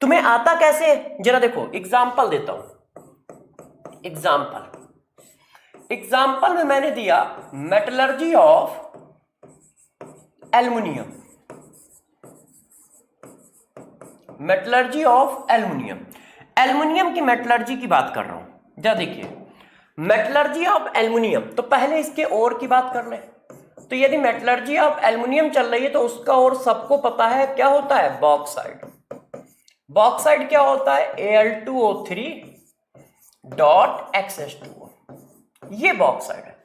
तुम्हें आता कैसे है, जरा देखो एग्जाम्पल देता हूं। एग्जाम्पल में मैंने दिया metallurgy of aluminium, metallurgy of aluminium की मेटलर्जी की बात कर रहा हूं। जरा देखिए मेटलर्जी ऑफ एल्युमिनियम, तो पहले इसके और की बात कर ले। तो यदि मेटलर्जी ऑफ एल्युमिनियम चल रही है तो उसका और सबको पता है क्या होता है, बॉक्साइड। बॉक्साइड क्या होता है, Al2O3.XH2O, ये बॉक्साइड है।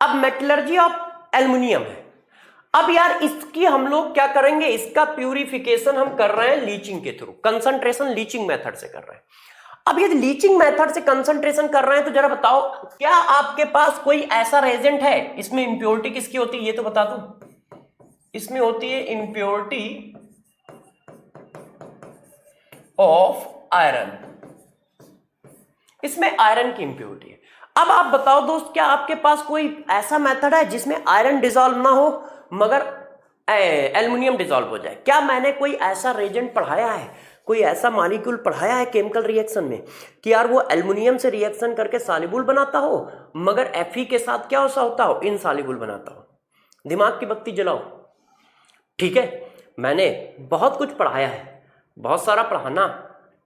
अब मेटलर्जी ऑफ एल्युमिनियम है। अब यार इसकी हम लोग क्या करेंगे, इसका प्यूरिफिकेशन हम कर रहे हैं लीचिंग के थ्रू, कंसंट्रेशन लीचिंग मेथड से कर रहे हैं। अब यदि लीचिंग मेथड से कंसंट्रेशन कर रहे हैं तो जरा बताओ क्या आपके पास कोई ऐसा रेजेंट है, इसमें इंप्योरिटी किसकी होती है ये तो बता दूं, इसमें होती है इंप्योरिटी ऑफ आयरन, इसमें आयरन की इंप्योरिटी है। अब आप बताओ दोस्त क्या आपके पास कोई ऐसा मेथड है जिसमें आयरन डिसॉल्व ना हो मगर एल्युमिनियम डिसॉल्व हो जाए? क्या मैंने कोई ऐसा रेजेंट पढ़ाया है, कोई ऐसा मॉलिक्यूल पढ़ाया है केमिकल रिएक्शन में कि यार वो एल्युमिनियम से रिएक्शन करके सॉल्युबल बनाता हो मगर Fe के साथ क्या होता हो, इनसॉल्युबल बनाता हो? दिमाग की बत्ती जलाओ, ठीक है। मैंने बहुत कुछ पढ़ाया है, बहुत सारा पढ़ाना,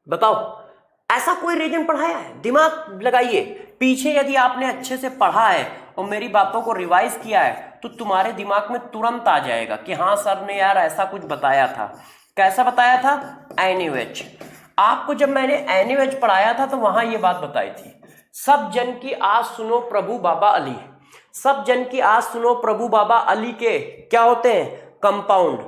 बताओ ऐसा कोई रेजेंट पढ़ाया है? दिमाग लगाइए, पीछे यदि आपने अच्छे से पढ़ा है और मेरी बातों को रिवाइज किया है तो तुम्हारे दिमाग में तुरंत आ जाएगा कि हाँ सर ने यार ऐसा कुछ बताया था। कैसा बताया था, NaOH। आपको जब मैंने NaOH पढ़ाया था तो वहां ये बात बताई थी, सब जन की आज सुनो प्रभु बाबा अली, सब जन की आज सुनो प्रभु बाबा अली के क्या होते हैं, कंपाउंड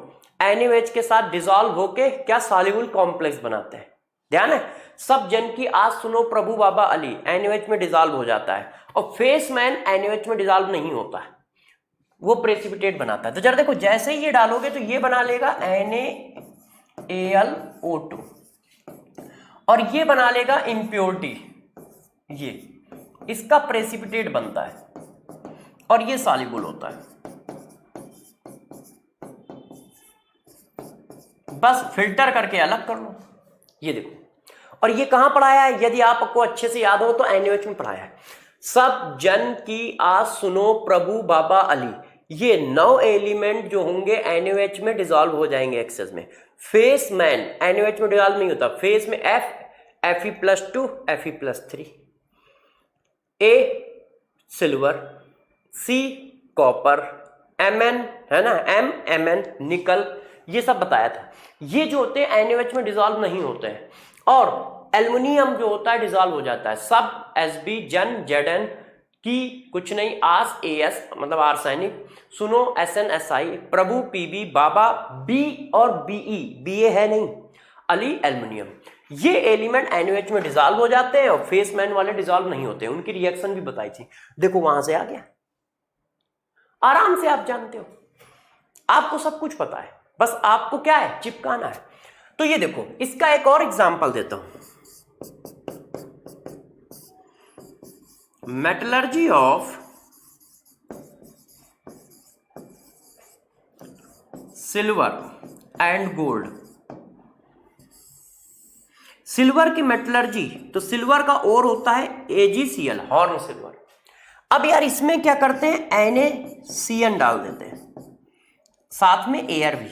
NaOH के साथ डिसॉल्व होके क्या सॉल्युबल कॉम्प्लेक्स बनाते हैं। ध्यान है, सब जन की आज सुनो प्रभु बाबा अली NaOH में डिसॉल्व हो जाता है और फेस मैन NaOH में डिसॉल्व नहीं होता है, वो प्रेसिपिटेट बनाता है। तो जरा देखो जैसे ही ये डालोगे तो ये बना लेगा NaAlO2 और ये बना लेगा इंप्योरिटी, ये इसका प्रेसिपिटेट बनता है और ये सॉल्युबल होता है। बस फिल्टर करके अलग कर लो, ये देखो। और ये कहां पढ़ाया है, यदि आपको अच्छे से याद हो तो NaOH में पढ़ाया है। सब जन की आज सुनो प्रभु बाबा अली, ये 9 एलिमेंट जो होंगे NaOH में डिसॉल्व हो जाएंगे एक्सेस में। फेस मैन NaOH में डिसॉल्व नहीं होता, फेस में Fe+2 Fe+3, A silver, C copper, Mn है ना, Mn निकल, ये सब बताया था। ये जो होते हैं NaOH में डिसॉल्व नहीं होते हैं और एल्युमिनियम जो होता है डिसॉल्व हो जाता है। सब Sb जन Zn की कुछ नहीं, आस As मतलब आर्सेनिक, सुनो SnSi, प्रभु Pb, बाबा B और Be, Ba है नहीं, अली एल्युमिनियम। ये एलिमेंट NaOH में डिसॉल्व हो जाते हैं और फेस मैन वाले डिसॉल्व नहीं होते हैं। उनकी रिएक्शन भी बताई थी, देखो वहां से आ गया, आराम से आप जानते हो, आपको सब कुछ पता है, बस आपको क्या है, चिपकाना है। तो ये देखो इसका एक और एग्जांपल देता हूं, metallurgy of silver and gold, silver की मेटलर्जी, तो सिल्वर का ओर होता है AgCl, हॉर्न सिल्वर। अब यार इसमें क्या करते हैं, NaCN डाल देते हैं, साथ में एयर भी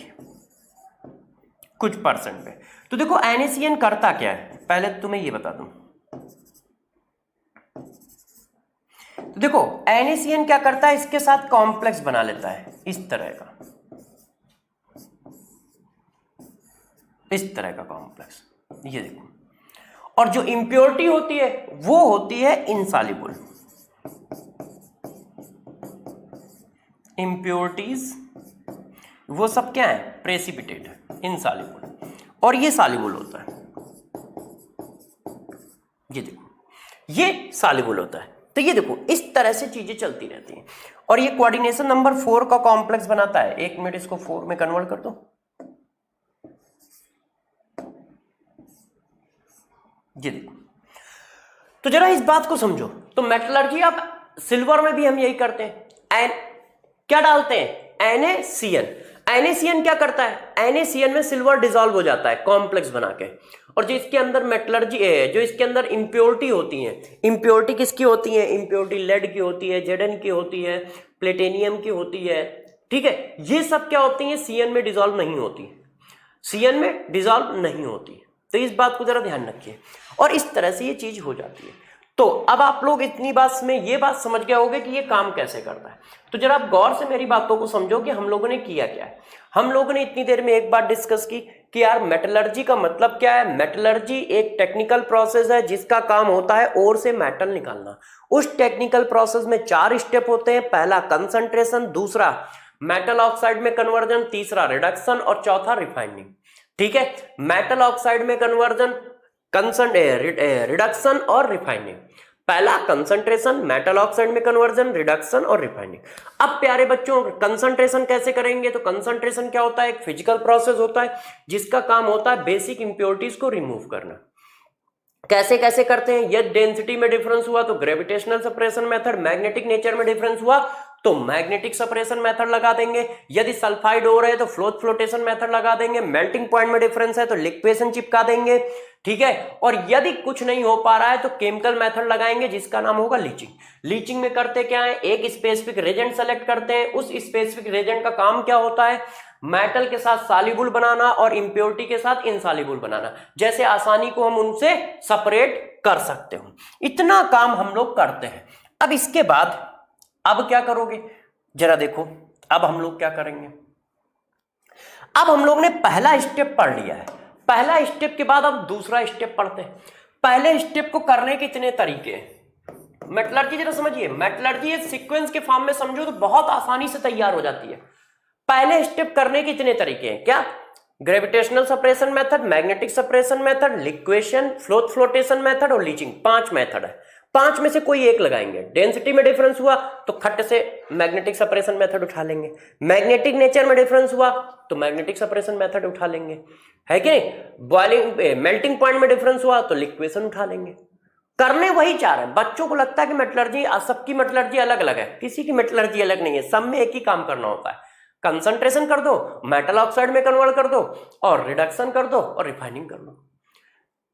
कुछ परसेंट पे। तो देखो NaCN करता क्या है, पहले तुम्हें ये बता दूं। तो देखो NaCN क्या करता है, इसके साथ कॉम्प्लेक्स बना लेता है इस तरह का, इस तरह का कॉम्प्लेक्स, ये देखो। और जो इंप्योरिटी होती है वो होती है इनसॉल्युबल, इंप्योरिटीज वो सब क्या है, प्रेसिपिटेट है, इनसॉल्युबल, और ये सॉल्युबल होता है, ये देखो ये सॉल्युबल होता है। तो ये देखो इस तरह से चीजें चलती रहती हैं। और ये कोऑर्डिनेशन नंबर 4 का कॉम्प्लेक्स बनाता है। एक मिनट इसको 4 में कन्वर्ट कर दो। ये देखो, तो जरा इस बात को समझो। तो मेटलर्जी अब सिल्वर में भी हम यही करते हैं, क्या डालते हैं, NaCN। NaCN क्या करता है, NaCN में सिल्वर डिसॉल्व हो जाता है कॉम्प्लेक्स बना के। और जो इसके अंदर मेटलर्जी है, जो इसके अंदर इंप्योरिटी होती है, इंप्योरिटी किसकी होती है, इंप्योरिटी लेड की होती है, Zn की होती है, प्लेटिनियम की होती है, ठीक है। ये सब क्या होती है, CN में डिसॉल्व नहीं होती, CN में डिसॉल्व नहीं होती। तो इस बात को जरा ध्यान रखिए। और इस तरह से ये चीज हो जाती है। तो अब आप लोग इतनी बात में ये बात समझ गए होंगे कि ये काम कैसे करता है। तो जरा आप गौर से मेरी बातों को समझो कि हम लोगों ने किया क्या है। हम लोगों ने इतनी देर में एक बात डिस्कस की कि यार मेटलर्जी का मतलब क्या है। मेटलर्जी एक टेक्निकल प्रोसेस है जिसका काम होता है ओर से मेटल निकालना। उस टेक्निकल प्रोसेस में 4 स्टेप होते हैं। पहला कंसंट्रेशन, दूसरा मेटल ऑक्साइड में कन्वर्जन, तीसरा रिडक्शन और चौथा रिफाइनिंग। ठीक है, मेटल ऑक्साइड में कन्वर्जन, रिडक्शन और रिफाइनिंग। पहला कंसंट्रेशन, मेटल ऑक्साइड में कन्वर्जन, रिडक्शन और रिफाइनिंग। अब प्यारे बच्चों कंसंट्रेशन कैसे करेंगे। तो कंसंट्रेशन क्या होता है, एक फिजिकल प्रोसेस होता है जिसका काम होता है बेसिक इंप्योरिटीज को रिमूव करना। कैसे कैसे करते हैं, यदि डेंसिटी में डिफरेंस हुआ तो gravitational separation method, magnetic nature में डिफरेंस हुआ तो मैग्नेटिक सेपरेशन मेथड लगा देंगे, यदि सल्फाइड हो रहे हैं तो फ्लोटेशन मेथड लगा देंगे, मेल्टिंग पॉइंट में डिफरेंस है तो लिक्वेशन चिपका देंगे, ठीक है। और यदि कुछ नहीं हो पा रहा है तो केमिकल मेथड लगाएंगे जिसका नाम होगा लीचिंग। लीचिंग में करते क्या है, एक स्पेसिफिक रेजेंट सेलेक्ट करते हैं। उस स्पेसिफिक रेजेंट का काम क्या होता है, मेटल के साथ सॉल्युबल बनाना और इंप्योरिटी के साथ इनसॉल्युबल बनाना, जैसे आसानी को हम उनसे सेपरेट कर सकते हो। इतना काम हम लोग करते हैं। अब इसके बाद अब क्या करोगे, जरा देखो। अब हम लोग क्या करेंगे, अब हम लोग ने पहला स्टेप पढ़ लिया है। पहला स्टेप के बाद अब दूसरा स्टेप पढ़ते हैं। पहले स्टेप को करने के इतने तरीके हैं। मेटलर्जी जरा समझिए, मेटलर्जी एक सीक्वेंस के फॉर्म में समझो तो बहुत आसानी से तैयार हो जाती है। पहले स्टेप करने के इतने तरीके हैं, क्या, gravitational separation method, magnetic separation method, liquation, flotation method और लीचिंग। 5 मेथड है, 5 में से कोई एक लगाएंगे। डेंसिटी में डिफरेंस हुआ तो खट से मैग्नेटिक सेपरेशन मेथड उठा लेंगे, मैग्नेटिक नेचर में डिफरेंस हुआ तो मैग्नेटिक सेपरेशन मेथड उठा लेंगे, है कि नहीं। बॉइलिंग मेल्टिंग पॉइंट में डिफरेंस हुआ तो लिक्वेशन उठा लेंगे। करने वही 4 है। बच्चों को लगता है कि मेटलर्जी, सबकी मेटलर्जी अलग अलग है, किसी की मेटलर्जी अलग नहीं है, सब में एक ही काम करना होता है। कंसंट्रेशन कर दो, मेटल ऑक्साइड में कन्वर्ट कर दो और रिडक्शन कर दो और रिफाइनिंग कर दो।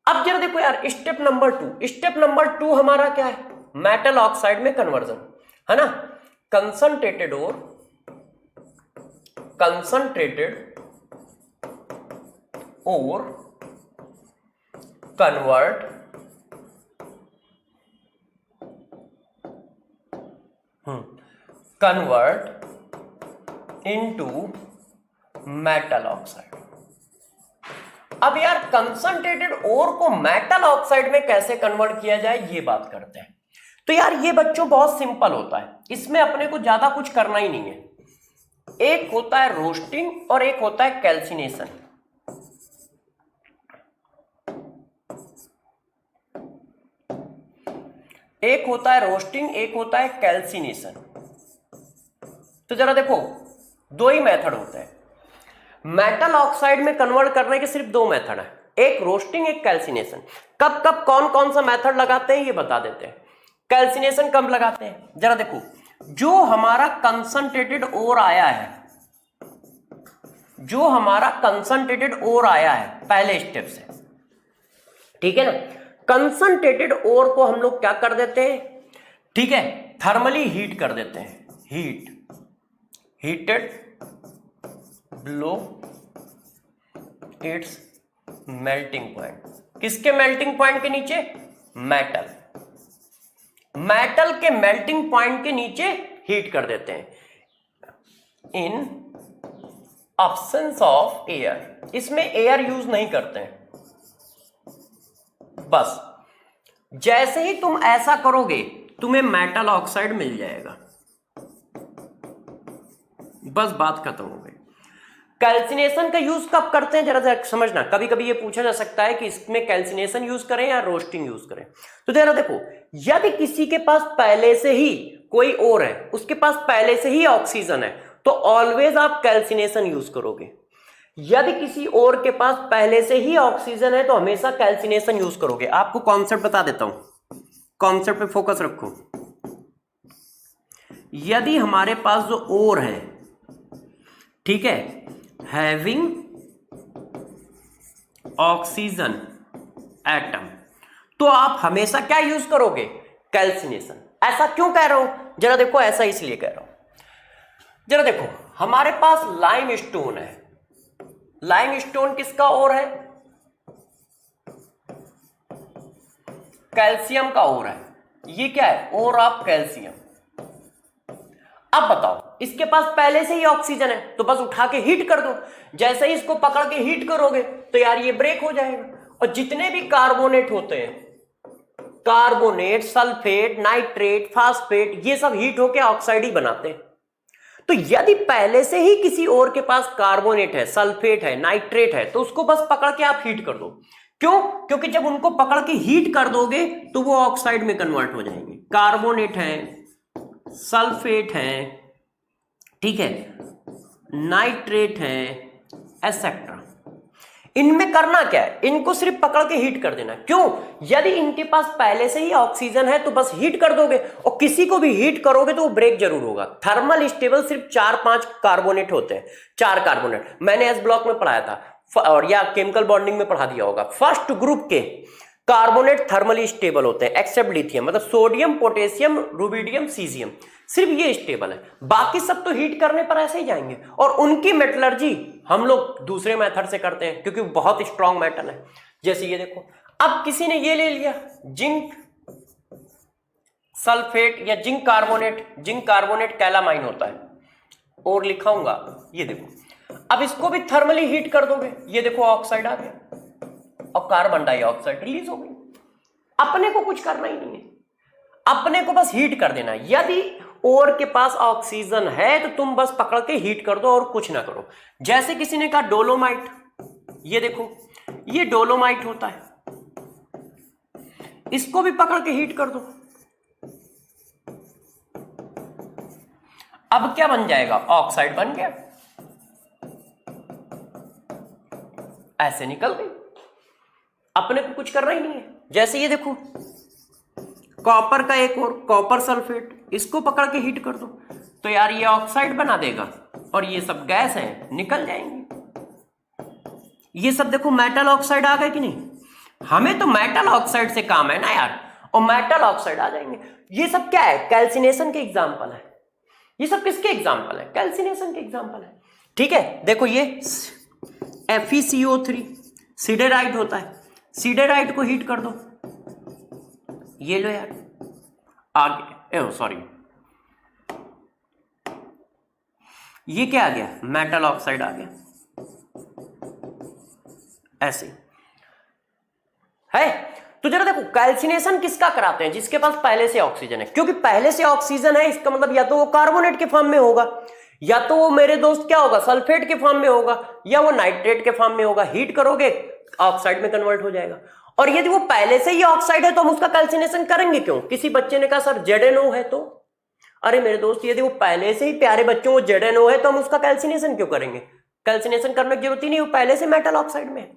अब जरा देखो यार, स्टेप नंबर 2, स्टेप नंबर 2 हमारा क्या है, मेटल ऑक्साइड में कन्वर्जन, है ना। कंसंट्रेटेड और कन्वर्ट इनटू मेटल ऑक्साइड। अब यार कंसंट्रेटेड ओर को मेटल ऑक्साइड में कैसे कन्वर्ट किया जाए ये बात करते हैं। तो यार ये बच्चों बहुत सिंपल होता है, इसमें अपने को ज्यादा कुछ करना ही नहीं है। एक होता है रोस्टिंग और एक होता है कैल्सिनेशन। एक होता है रोस्टिंग, एक होता है कैल्सिनेशन। तो जरा देखो, 2 ही मेथड होते हैं। मेटल ऑक्साइड में कन्वर्ट करने के सिर्फ 2 मेथड है, एक रोस्टिंग, एक कैल्सिनेशन। कब कब कौन कौन सा मेथड लगाते हैं ये बता देते हैं। कैल्सिनेशन कब लगाते हैं, जरा देखो, जो हमारा कंसंट्रेटेड ओर आया है जो हमारा कंसंट्रेटेड ओर आया है पहले स्टेप से, ठीक है ना, कंसंट्रेटेड ओर को हम लोग क्या कर देते हैं, ठीक है, थर्मली हीट कर देते हैं, heated below it's melting point. किसके मेल्टिंग पॉइंट के नीचे? मेटल के मेल्टिंग पॉइंट के नीचे हीट कर देते हैं, इन एब्सेंस ऑफ एयर। इसमें एयर यूज नहीं करते हैं, बस जैसे ही तुम ऐसा करोगे तुम्हें मेटल ऑक्साइड मिल जाएगा, बस बात खत्म हो गई। कैल्सिनेशन का यूज कब करते हैं जरा समझना, कभी कभी ये पूछा जा सकता है कि इसमें कैल्सिनेशन यूज करें या रोस्टिंग यूज करें। तो जरा देखो, यदि किसी के पास पहले से ही कोई और है, उसके पास पहले से ही ऑक्सीजन है, तो ऑलवेज आप कैल्सिनेशन यूज करोगे। यदि किसी और के पास पहले से ही ऑक्सीजन है तो हमेशा कैल्सिनेशन यूज करोगे। आपको कॉन्सेप्ट बता देता हूं, कॉन्सेप्ट पे फोकस रखो। यदि हमारे पास जो और है, ठीक है, हैविंग ऑक्सीजन एटम, तो आप हमेशा क्या यूज करोगे? कैल्सिनेशन। ऐसा क्यों कह रहा हूं? जरा देखो, ऐसा इसलिए कह रहा हूं, जरा देखो, हमारे पास लाइम स्टोन है, लाइम स्टोन किसका और है? कैल्शियम का और है। ये क्या है? और ऑफ कैल्शियम। अब बताओ, इसके पास पहले से ही ऑक्सीजन है तो बस उठा के हीट कर दो। जैसे ही इसको पकड़ के हीट करोगे तो यार ये ब्रेक हो जाएगा। और जितने भी कार्बोनेट होते हैं, कार्बोनेट, सल्फेट, नाइट्रेट, फास्फेट, ये सब हीट होके ऑक्साइड ही बनाते हैं। तो यदि पहले से ही किसी और के पास कार्बोनेट है, सल्फेट है, नाइट्रेट है, तो उसको बस पकड़ के आप हीट कर दो। क्यों? क्योंकि जब उनको पकड़ के हीट कर दोगे तो वो ऑक्साइड में कन्वर्ट हो जाएंगे। कार्बोनेट है, सल्फेट है, ठीक है, नाइट्रेट है, एसेट्रा। इनमें करना क्या है? इनको सिर्फ पकड़ के हीट कर देना। क्यों? यदि इनके पास पहले से ही ऑक्सीजन है तो बस हीट कर दोगे, और किसी को भी हीट करोगे तो वो ब्रेक जरूर होगा। थर्मल स्टेबल सिर्फ 4-5 कार्बोनेट होते हैं, 4 कार्बोनेट। मैंने एस ब्लॉक में पढ़ाया था, और या केमिकल बॉन्डिंग में पढ़ा दिया होगा। फर्स्ट ग्रुप के कार्बोनेट थर्मली स्टेबल होते हैं एक्सेप्ट लिथियम, मतलब सोडियम, पोटेशियम, रुबिडियम, सीजियम, सिर्फ ये स्टेबल है। बाकी सब तो हीट करने पर ऐसे ही जाएंगे। और उनकी मेटलर्जी हम लोग दूसरे मेथड से करते हैं क्योंकि बहुत स्ट्रॉन्ग मेटल है। जैसे ये देखो, अब किसी ने ये ले लिया जिंक सल्फेट या जिंक कार्बोनेट कैलामाइन होता है, और लिखाऊंगा, ये देखो। अब इसको भी थर्मली हीट कर दोगे, ये देखो ऑक्साइड आ गया और कार्बन डाइऑक्साइड रिलीज हो गई। अपने को कुछ करना ही नहीं है, अपने को बस हीट कर देना। यदि और के पास ऑक्सीजन है तो तुम बस पकड़ के हीट कर दो और कुछ ना करो। जैसे किसी ने कहा डोलोमाइट, ये देखो, ये डोलोमाइट होता है, इसको भी पकड़ के हीट कर दो। अब क्या बन जाएगा? ऑक्साइड बन गया, ऐसे निकल गई। अपने को कुछ करना ही नहीं है। जैसे ये देखो, कॉपर का एक और, कॉपर सल्फेट, इसको पकड़ के हीट कर दो तो यार ये ऑक्साइड बना देगा, और ये सब गैस है, निकल जाएंगे। ये सब देखो मेटल ऑक्साइड आ गए कि नहीं? हमें तो मेटल ऑक्साइड से काम है ना यार, और मेटल ऑक्साइड आ जाएंगे। ये सब क्या है? कैल्सिनेशन के एग्जाम्पल है। ये सब किसके एग्जाम्पल है? कैल्सिनेशन के एग्जाम्पल है। ठीक है, देखो ये FeCO3 सिडेराइट होता है, सिडेराइट को हीट कर दो, ये लो यार, आगे सॉरी, ये क्या आ गया? मेटल ऑक्साइड आ गया। ऐसे है। तो जरा देखो, कैल्सिनेशन किसका कराते हैं? जिसके पास पहले से ऑक्सीजन है। क्योंकि पहले से ऑक्सीजन है, इसका मतलब या तो वो कार्बोनेट के फॉर्म में होगा, या तो वो मेरे दोस्त क्या होगा, सल्फेट के फॉर्म में होगा, या वो नाइट्रेट के फॉर्म में होगा। हीट करोगे ऑक्साइड में कन्वर्ट हो जाएगा। और यदि वो पहले से ही ऑक्साइड है तो हम उसका कैल्सिनेशन करेंगे क्यों? किसी बच्चे ने कहा सर ZNO है तो, अरे मेरे दोस्त यदि वो पहले से ही प्यारे बच्चों वो ZNO है तो हम उसका कैल्सिनेशन क्यों करेंगे? कैल्सिनेशन करने की जरूरत ही नहीं, वो पहले से मेटल ऑक्साइड में है।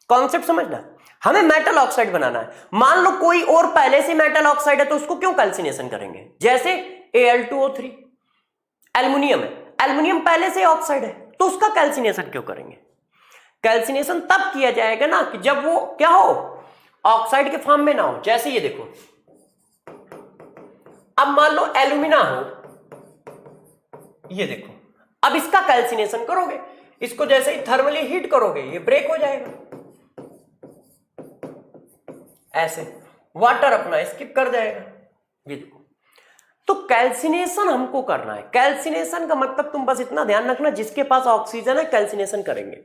कॉन्सेप्ट समझना, हमें मेटल ऑक्साइड बनाना है। मान लो कोई और पहले से मेटल ऑक्साइड है तो उसको क्यों कैल्सिनेशन करेंगे? जैसे Al2O3 एल्युमिनियम है, एल्युमिनियम पहले से ऑक्साइड है तो उसका कैल्सिनेशन क्यों करेंगे? कैल्सिनेशन तब किया जाएगा ना कि जब वो क्या हो, ऑक्साइड के फॉर्म में ना हो। जैसे ये देखो, अब मान लो एल्यूमिना हो, ये देखो, अब इसका कैल्सिनेशन करोगे, इसको जैसे ही थर्मली हीट करोगे ये ब्रेक हो जाएगा, ऐसे वाटर अपना स्किप कर जाएगा। ये देखो, तो कैल्सिनेशन हमको करना है। कैल्सिनेशन का मतलब तुम बस इतना ध्यान रखना, जिसके पास ऑक्सीजन है कैल्सिनेशन करेंगे,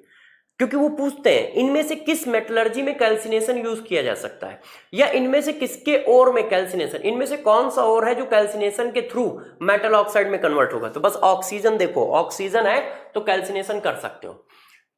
क्योंकि वो पूछते हैं इनमें से किस मेटलर्जी में कैल्सिनेशन यूज किया जा सकता है, या इनमें से किसके ओर में कैल्सिनेशन, इनमें से कौन सा ओर है जो कैल्सिनेशन के थ्रू मेटल ऑक्साइड में कन्वर्ट होगा। तो बस ऑक्सीजन देखो, ऑक्सीजन है तो कैल्सिनेशन कर सकते हो।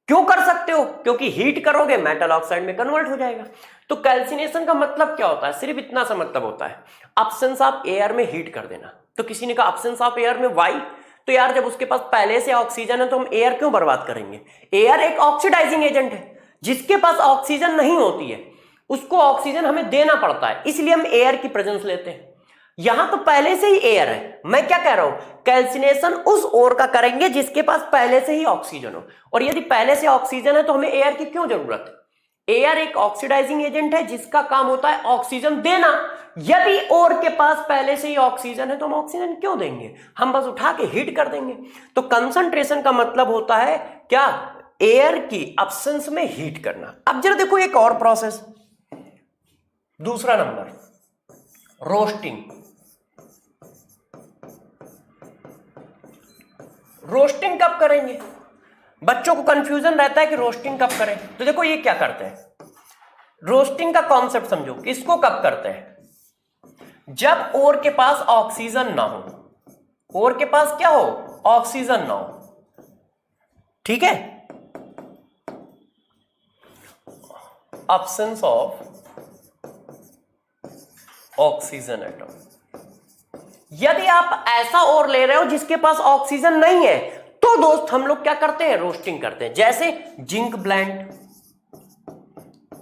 क्यों कर सकते हो? क्योंकि हीट करोगे मेटल ऑक्साइड में कन्वर्ट हो जाएगा। तो कैल्सिनेशन का मतलब क्या होता है? सिर्फ इतना सा मतलब होता है, अब्सेंस ऑफ एयर में हीट कर देना। तो किसी ने कहा अब्सेंस ऑफ एयर में वाई, तो यार जब उसके पास पहले से ऑक्सीजन है तो हम एयर क्यों बर्बाद करेंगे? एयर एक ऑक्सीडाइजिंग एजेंट है, जिसके पास ऑक्सीजन नहीं होती है उसको ऑक्सीजन हमें देना पड़ता है, इसलिए हम एयर की प्रेजेंस लेते हैं। यहां तो पहले से ही एयर है। मैं क्या कह रहा हूं, कैल्सिनेशन उस ओर का करेंगे जिसके पास पहले से ही ऑक्सीजन हो, और यदि पहले से ऑक्सीजन है तो हमें एयर की क्यों जरूरत है? एयर एक ऑक्सीडाइजिंग एजेंट है जिसका काम होता है ऑक्सीजन देना। यदि ओर के पास पहले से ही ऑक्सीजन है तो हम ऑक्सीजन क्यों देंगे? हम बस उठा के हीट कर देंगे। तो कंसंट्रेशन का मतलब होता है क्या? एयर की अब्सेंस में हीट करना। अब जरा देखो एक और प्रोसेस, दूसरा नंबर, रोस्टिंग। रोस्टिंग कब करेंगे? बच्चों को कंफ्यूजन रहता है कि रोस्टिंग कब करें। तो देखो ये क्या करते हैं, रोस्टिंग का कॉन्सेप्ट समझो। इसको कब करते हैं? जब ओर के पास ऑक्सीजन ना हो। ओर के पास क्या हो? ऑक्सीजन ना हो, ठीक है? absence of oxygen atom. यदि आप ऐसा ओर ले रहे हो जिसके पास ऑक्सीजन नहीं है, तो दोस्त हम लोग क्या करते हैं? रोस्टिंग करते हैं। जैसे जिंक ब्लेंड,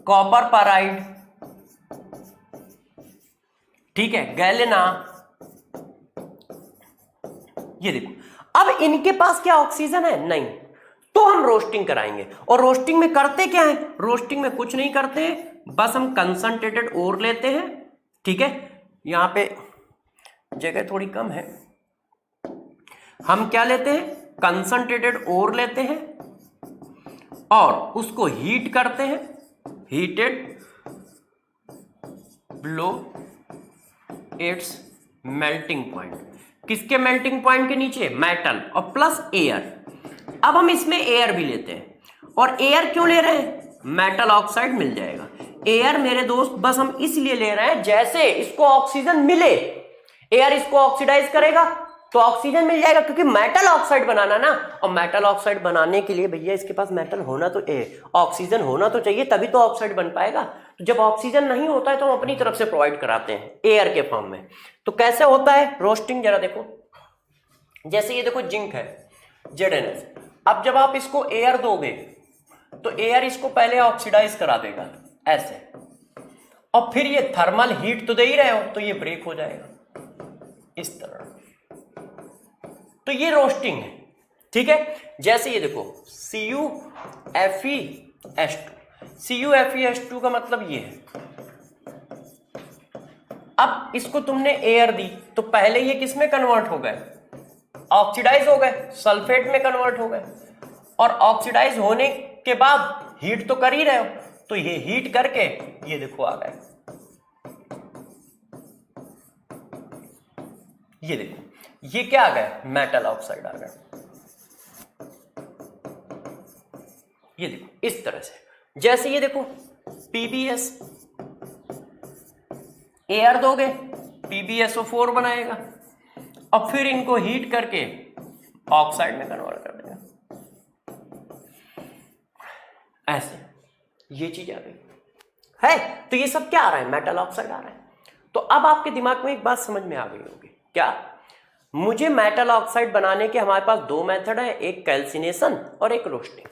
कॉपर पाराइड, ठीक है, गैलेना। ये देखो, अब इनके पास क्या ऑक्सीजन है? नहीं, तो हम रोस्टिंग कराएंगे। और रोस्टिंग में करते क्या है? रोस्टिंग में कुछ नहीं करते, बस हम कंसंट्रेटेड ओर लेते हैं, ठीक है? यहां पे जगह थोड़ी कम है, हम क्या लेते हैं? कंसंट्रेटेड ओर लेते हैं और उसको हीट करते हैं, heated below it's melting point. किसके मेल्टिंग पॉइंट के नीचे? मेटल और प्लस एयर। अब हम इसमें एयर भी लेते हैं, और एयर क्यों ले रहे हैं? मेटल ऑक्साइड मिल जाएगा। एयर मेरे दोस्त बस हम इसलिए ले रहे हैं जैसे इसको ऑक्सीजन मिले, एयर इसको ऑक्सीडाइज करेगा तो ऑक्सीजन मिल जाएगा, क्योंकि मेटल ऑक्साइड बनाना ना, और मेटल ऑक्साइड बनाने के लिए भैया इसके पास मेटल होना तो ऑक्सीजन होना तो चाहिए, तभी तो ऑक्साइड बन पाएगा। तो जब ऑक्सीजन नहीं होता है तो हम अपनी तरफ से प्रोवाइड कराते हैं एयर के फॉर्म में। तो कैसे होता है रोस्टिंग? जरा देखो, जैसे ये देखो जिंक है, ZnS। अब जब आप इसको एयर दोगे तो एयर इसको पहले ऑक्सीडाइज करा देगा ऐसे, और फिर ये थर्मल हीट तो दे ही रहे हो तो ये ब्रेक हो जाएगा इस तरह। तो ये रोस्टिंग है, ठीक है? जैसे ये देखो CuFeS2, CuFeS2 का मतलब ये है, अब इसको तुमने एयर दी तो पहले ये किस में कन्वर्ट हो गए? ऑक्सीडाइज हो गए, सल्फेट में कन्वर्ट हो गए, और ऑक्सीडाइज होने के बाद हीट तो कर ही रहे हो, तो ये हीट करके ये देखो आ गए, ये देखो ये क्या आ गया? मेटल ऑक्साइड आ गया। ये देखो इस तरह से। जैसे ये देखो PbS, एयर दोगे PbSO4 बनाएगा, और फिर इनको हीट करके ऑक्साइड में कन्वर्ट कर देगा, ऐसे ये चीज आ गई है। तो ये सब क्या आ रहा है? मेटल ऑक्साइड आ रहा है। तो अब आपके दिमाग में एक बात समझ में आ गई होगी, क्या? मुझे मेटल ऑक्साइड बनाने के हमारे पास दो मेथड है, एक कैल्सिनेशन और एक रोस्टिंग।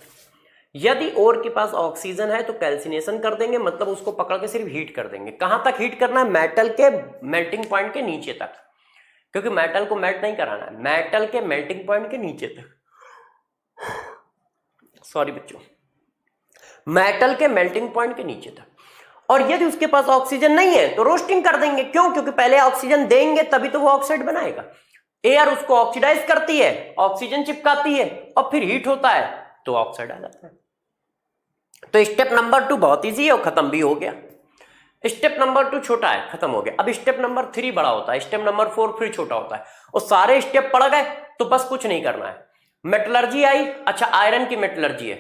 यदि ओर के पास ऑक्सीजन है तो कैल्सिनेशन कर देंगे, मतलब उसको पकड़ के सिर्फ हीट कर देंगे। कहां तक हीट करना है? मेटल के मेल्टिंग पॉइंट के नीचे तक, क्योंकि मेटल को मेल्ट नहीं कराना है, मेटल के मेल्टिंग पॉइंट के नीचे तक। सॉरी बच्चों, मेटल के मेल्टिंग पॉइंट के नीचे तक। और यदि उसके पास ऑक्सीजन नहीं है तो रोस्टिंग कर देंगे। क्यों? क्योंकि पहले ऑक्सीजन देंगे तभी तो वो ऑक्साइड बनाएगा। एयर उसको ऑक्सीडाइज करती है, ऑक्सीजन चिपकाती है और फिर हीट होता है तो ऑक्साइड आ जाता है। तो स्टेप नंबर 2 बहुत इजी है और खत्म भी हो गया। स्टेप नंबर 2 छोटा है, खत्म हो गया। अब स्टेप नंबर 3 बड़ा होता है, स्टेप नंबर 4 फिर छोटा होता है। और सारे स्टेप पड़ गए तो बस कुछ नहीं करना है। मेटलर्जी आई, अच्छा आयरन की मेटलर्जी है,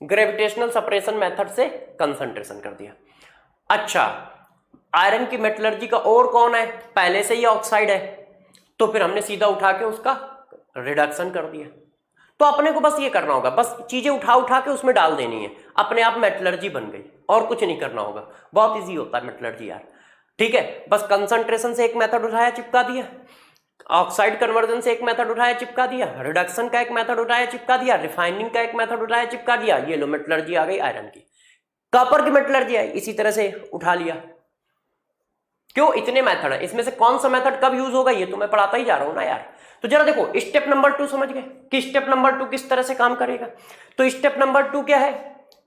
ग्रेविटेशनल सेपरेशन मेथड से कंसंट्रेशन कर दिया। अच्छा आयरन की मेटलर्जी का और कौन है? पहले से ही ऑक्साइड है तो फिर हमने सीधा उठा के उसका रिडक्शन कर दिया। तो अपने को बस ये करना होगा, बस चीजें उठा उठा के उसमें डाल देनी है, अपने आप मेटलर्जी बन गई और कुछ नहीं करना होगा। बहुत इजी होता है मेटलर्जी यार, ठीक है। बस कंसंट्रेशन से एक मेथड उठाया चिपका दिया, ऑक्साइड कन्वर्जन से एक मेथड उठाया चिपका दिया, रिडक्शन का एक मेथड उठाया चिपका दिया, रिफाइनिंग का एक मेथड उठाया चिपका दिया। ये लो मेटलर्जी आ गई आयरन की। कॉपर की मेटलर्जी आई, इसी तरह से उठा लिया। क्यों? इतने मेथड है, इसमें से कौन सा मेथड कब यूज होगा ये तो मैं पढ़ाता ही जा रहा हूं ना यार। तो जरा देखो स्टेप नंबर 2 समझ गए कि स्टेप नंबर 2 किस तरह से काम करेगा। तो स्टेप नंबर 2 क्या है?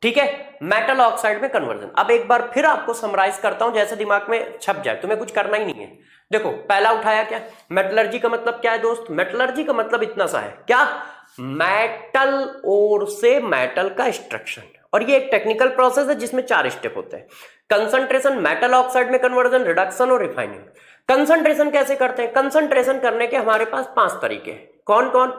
ठीक है, मेटल ऑक्साइड में कन्वर्जन। अब एक बार फिर आपको समराइज करता हूं जैसे दिमाग में छप जाए, तुम्हें कुछ करना ही नहीं है। देखो पहला उठाया क्या? मेटलर्जी का मतलब क्या है दोस्त? मेटलर्जी का मतलब इतना सा है, क्या? मेटल ओर से मेटल का एक्सट्रैक्शन। और ये एक टेक्निकल प्रोसेस है जिसमें 4 स्टेप होते हैं। कंसंट्रेशन, मेटल ऑक्साइड में कन्वर्जन, रिडक्शन और रिफाइनिंग। कंसंट्रेशन कैसे करते हैं? कंसंट्रेशन करने के हमारे पास 5 तरीके हैं। कौन कौन?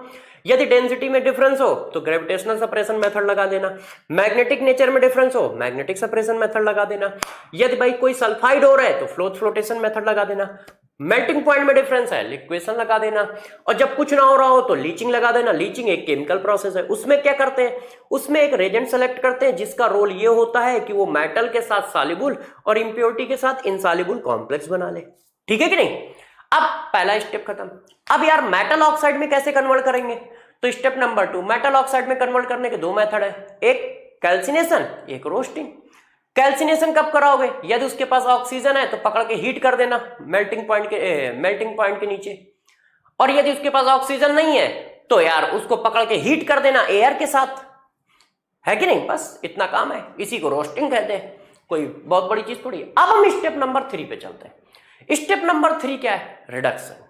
यदि डेंसिटी में डिफरेंस हो तो ग्रेविटेशनल सेपरेशन मेथड लगा देना, मैग्नेटिक नेचर में डिफरेंस हो मैग्नेटिक सेपरेशन मेथड लगा देना, यदि भाई कोई सल्फाइड हो रहा है तो फ्लोटेशन मेथड लगा देना, मेल्टिंग पॉइंट में डिफरेंस है लिक्वेशन लगा देना, और जब कुछ ना हो रहा हो तो लीचिंग लगा देना। लीचिंग एक केमिकल प्रोसेस है, उसमें क्या करते हैं? उसमें एक रेजेंट सेलेक्ट करते हैं जिसका रोल ये होता है कि वो मेटल के साथ सॉल्युबल और इंप्योरिटी के साथ इनसॉल्युबल कॉम्प्लेक्स बना ले। ठीक है कि नहीं? अब पहला स्टेप खत्म। अब यार मेटल ऑक्साइड में कैसे कन्वर्ट करेंगे? तो स्टेप नंबर 2, मेटल ऑक्साइड में कन्वर्ट करने के 2 मेथड है, एक कैल्सिनेशन, एक रोस्टिंग। कैल्सिनेशन कब कराओगे? यदि उसके पास ऑक्सीजन है तो पकड़ के हीट कर देना मेल्टिंग पॉइंट के नीचे, और यदि उसके पास ऑक्सीजन नहीं है तो यार उसको पकड़ के हीट कर देना एयर के साथ, है कि नहीं? बस इतना काम है, इसी को रोस्टिंग कहते हैं, कोई बहुत बड़ी चीज थोड़ी है। अब हम स्टेप नंबर 3 पे चलते हैं। स्टेप नंबर 3 क्या है? रिडक्शन।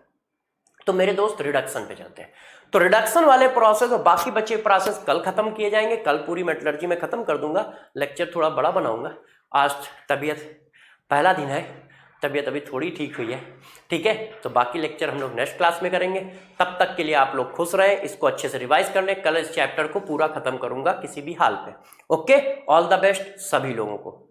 तो मेरे दोस्त रिडक्शन पे चलते हैं। तो रिडक्शन वाले प्रोसेस और बाकी बचे प्रोसेस कल खत्म किए जाएंगे। कल पूरी मेटलर्जी में खत्म कर दूंगा, लेक्चर थोड़ा बड़ा बनाऊंगा। आज तबीयत, पहला दिन है, तबीयत अभी थोड़ी ठीक हुई है, ठीक है। तो बाकी लेक्चर हम लोग नेक्स्ट क्लास में करेंगे। तब तक के लिए आप लोग खुश रहें, इसको अच्छे से रिवाइज कर लें। कल इस चैप्टर को पूरा खत्म करूंगा किसी भी हाल पे। ओके, ऑल द बेस्ट सभी लोगों को।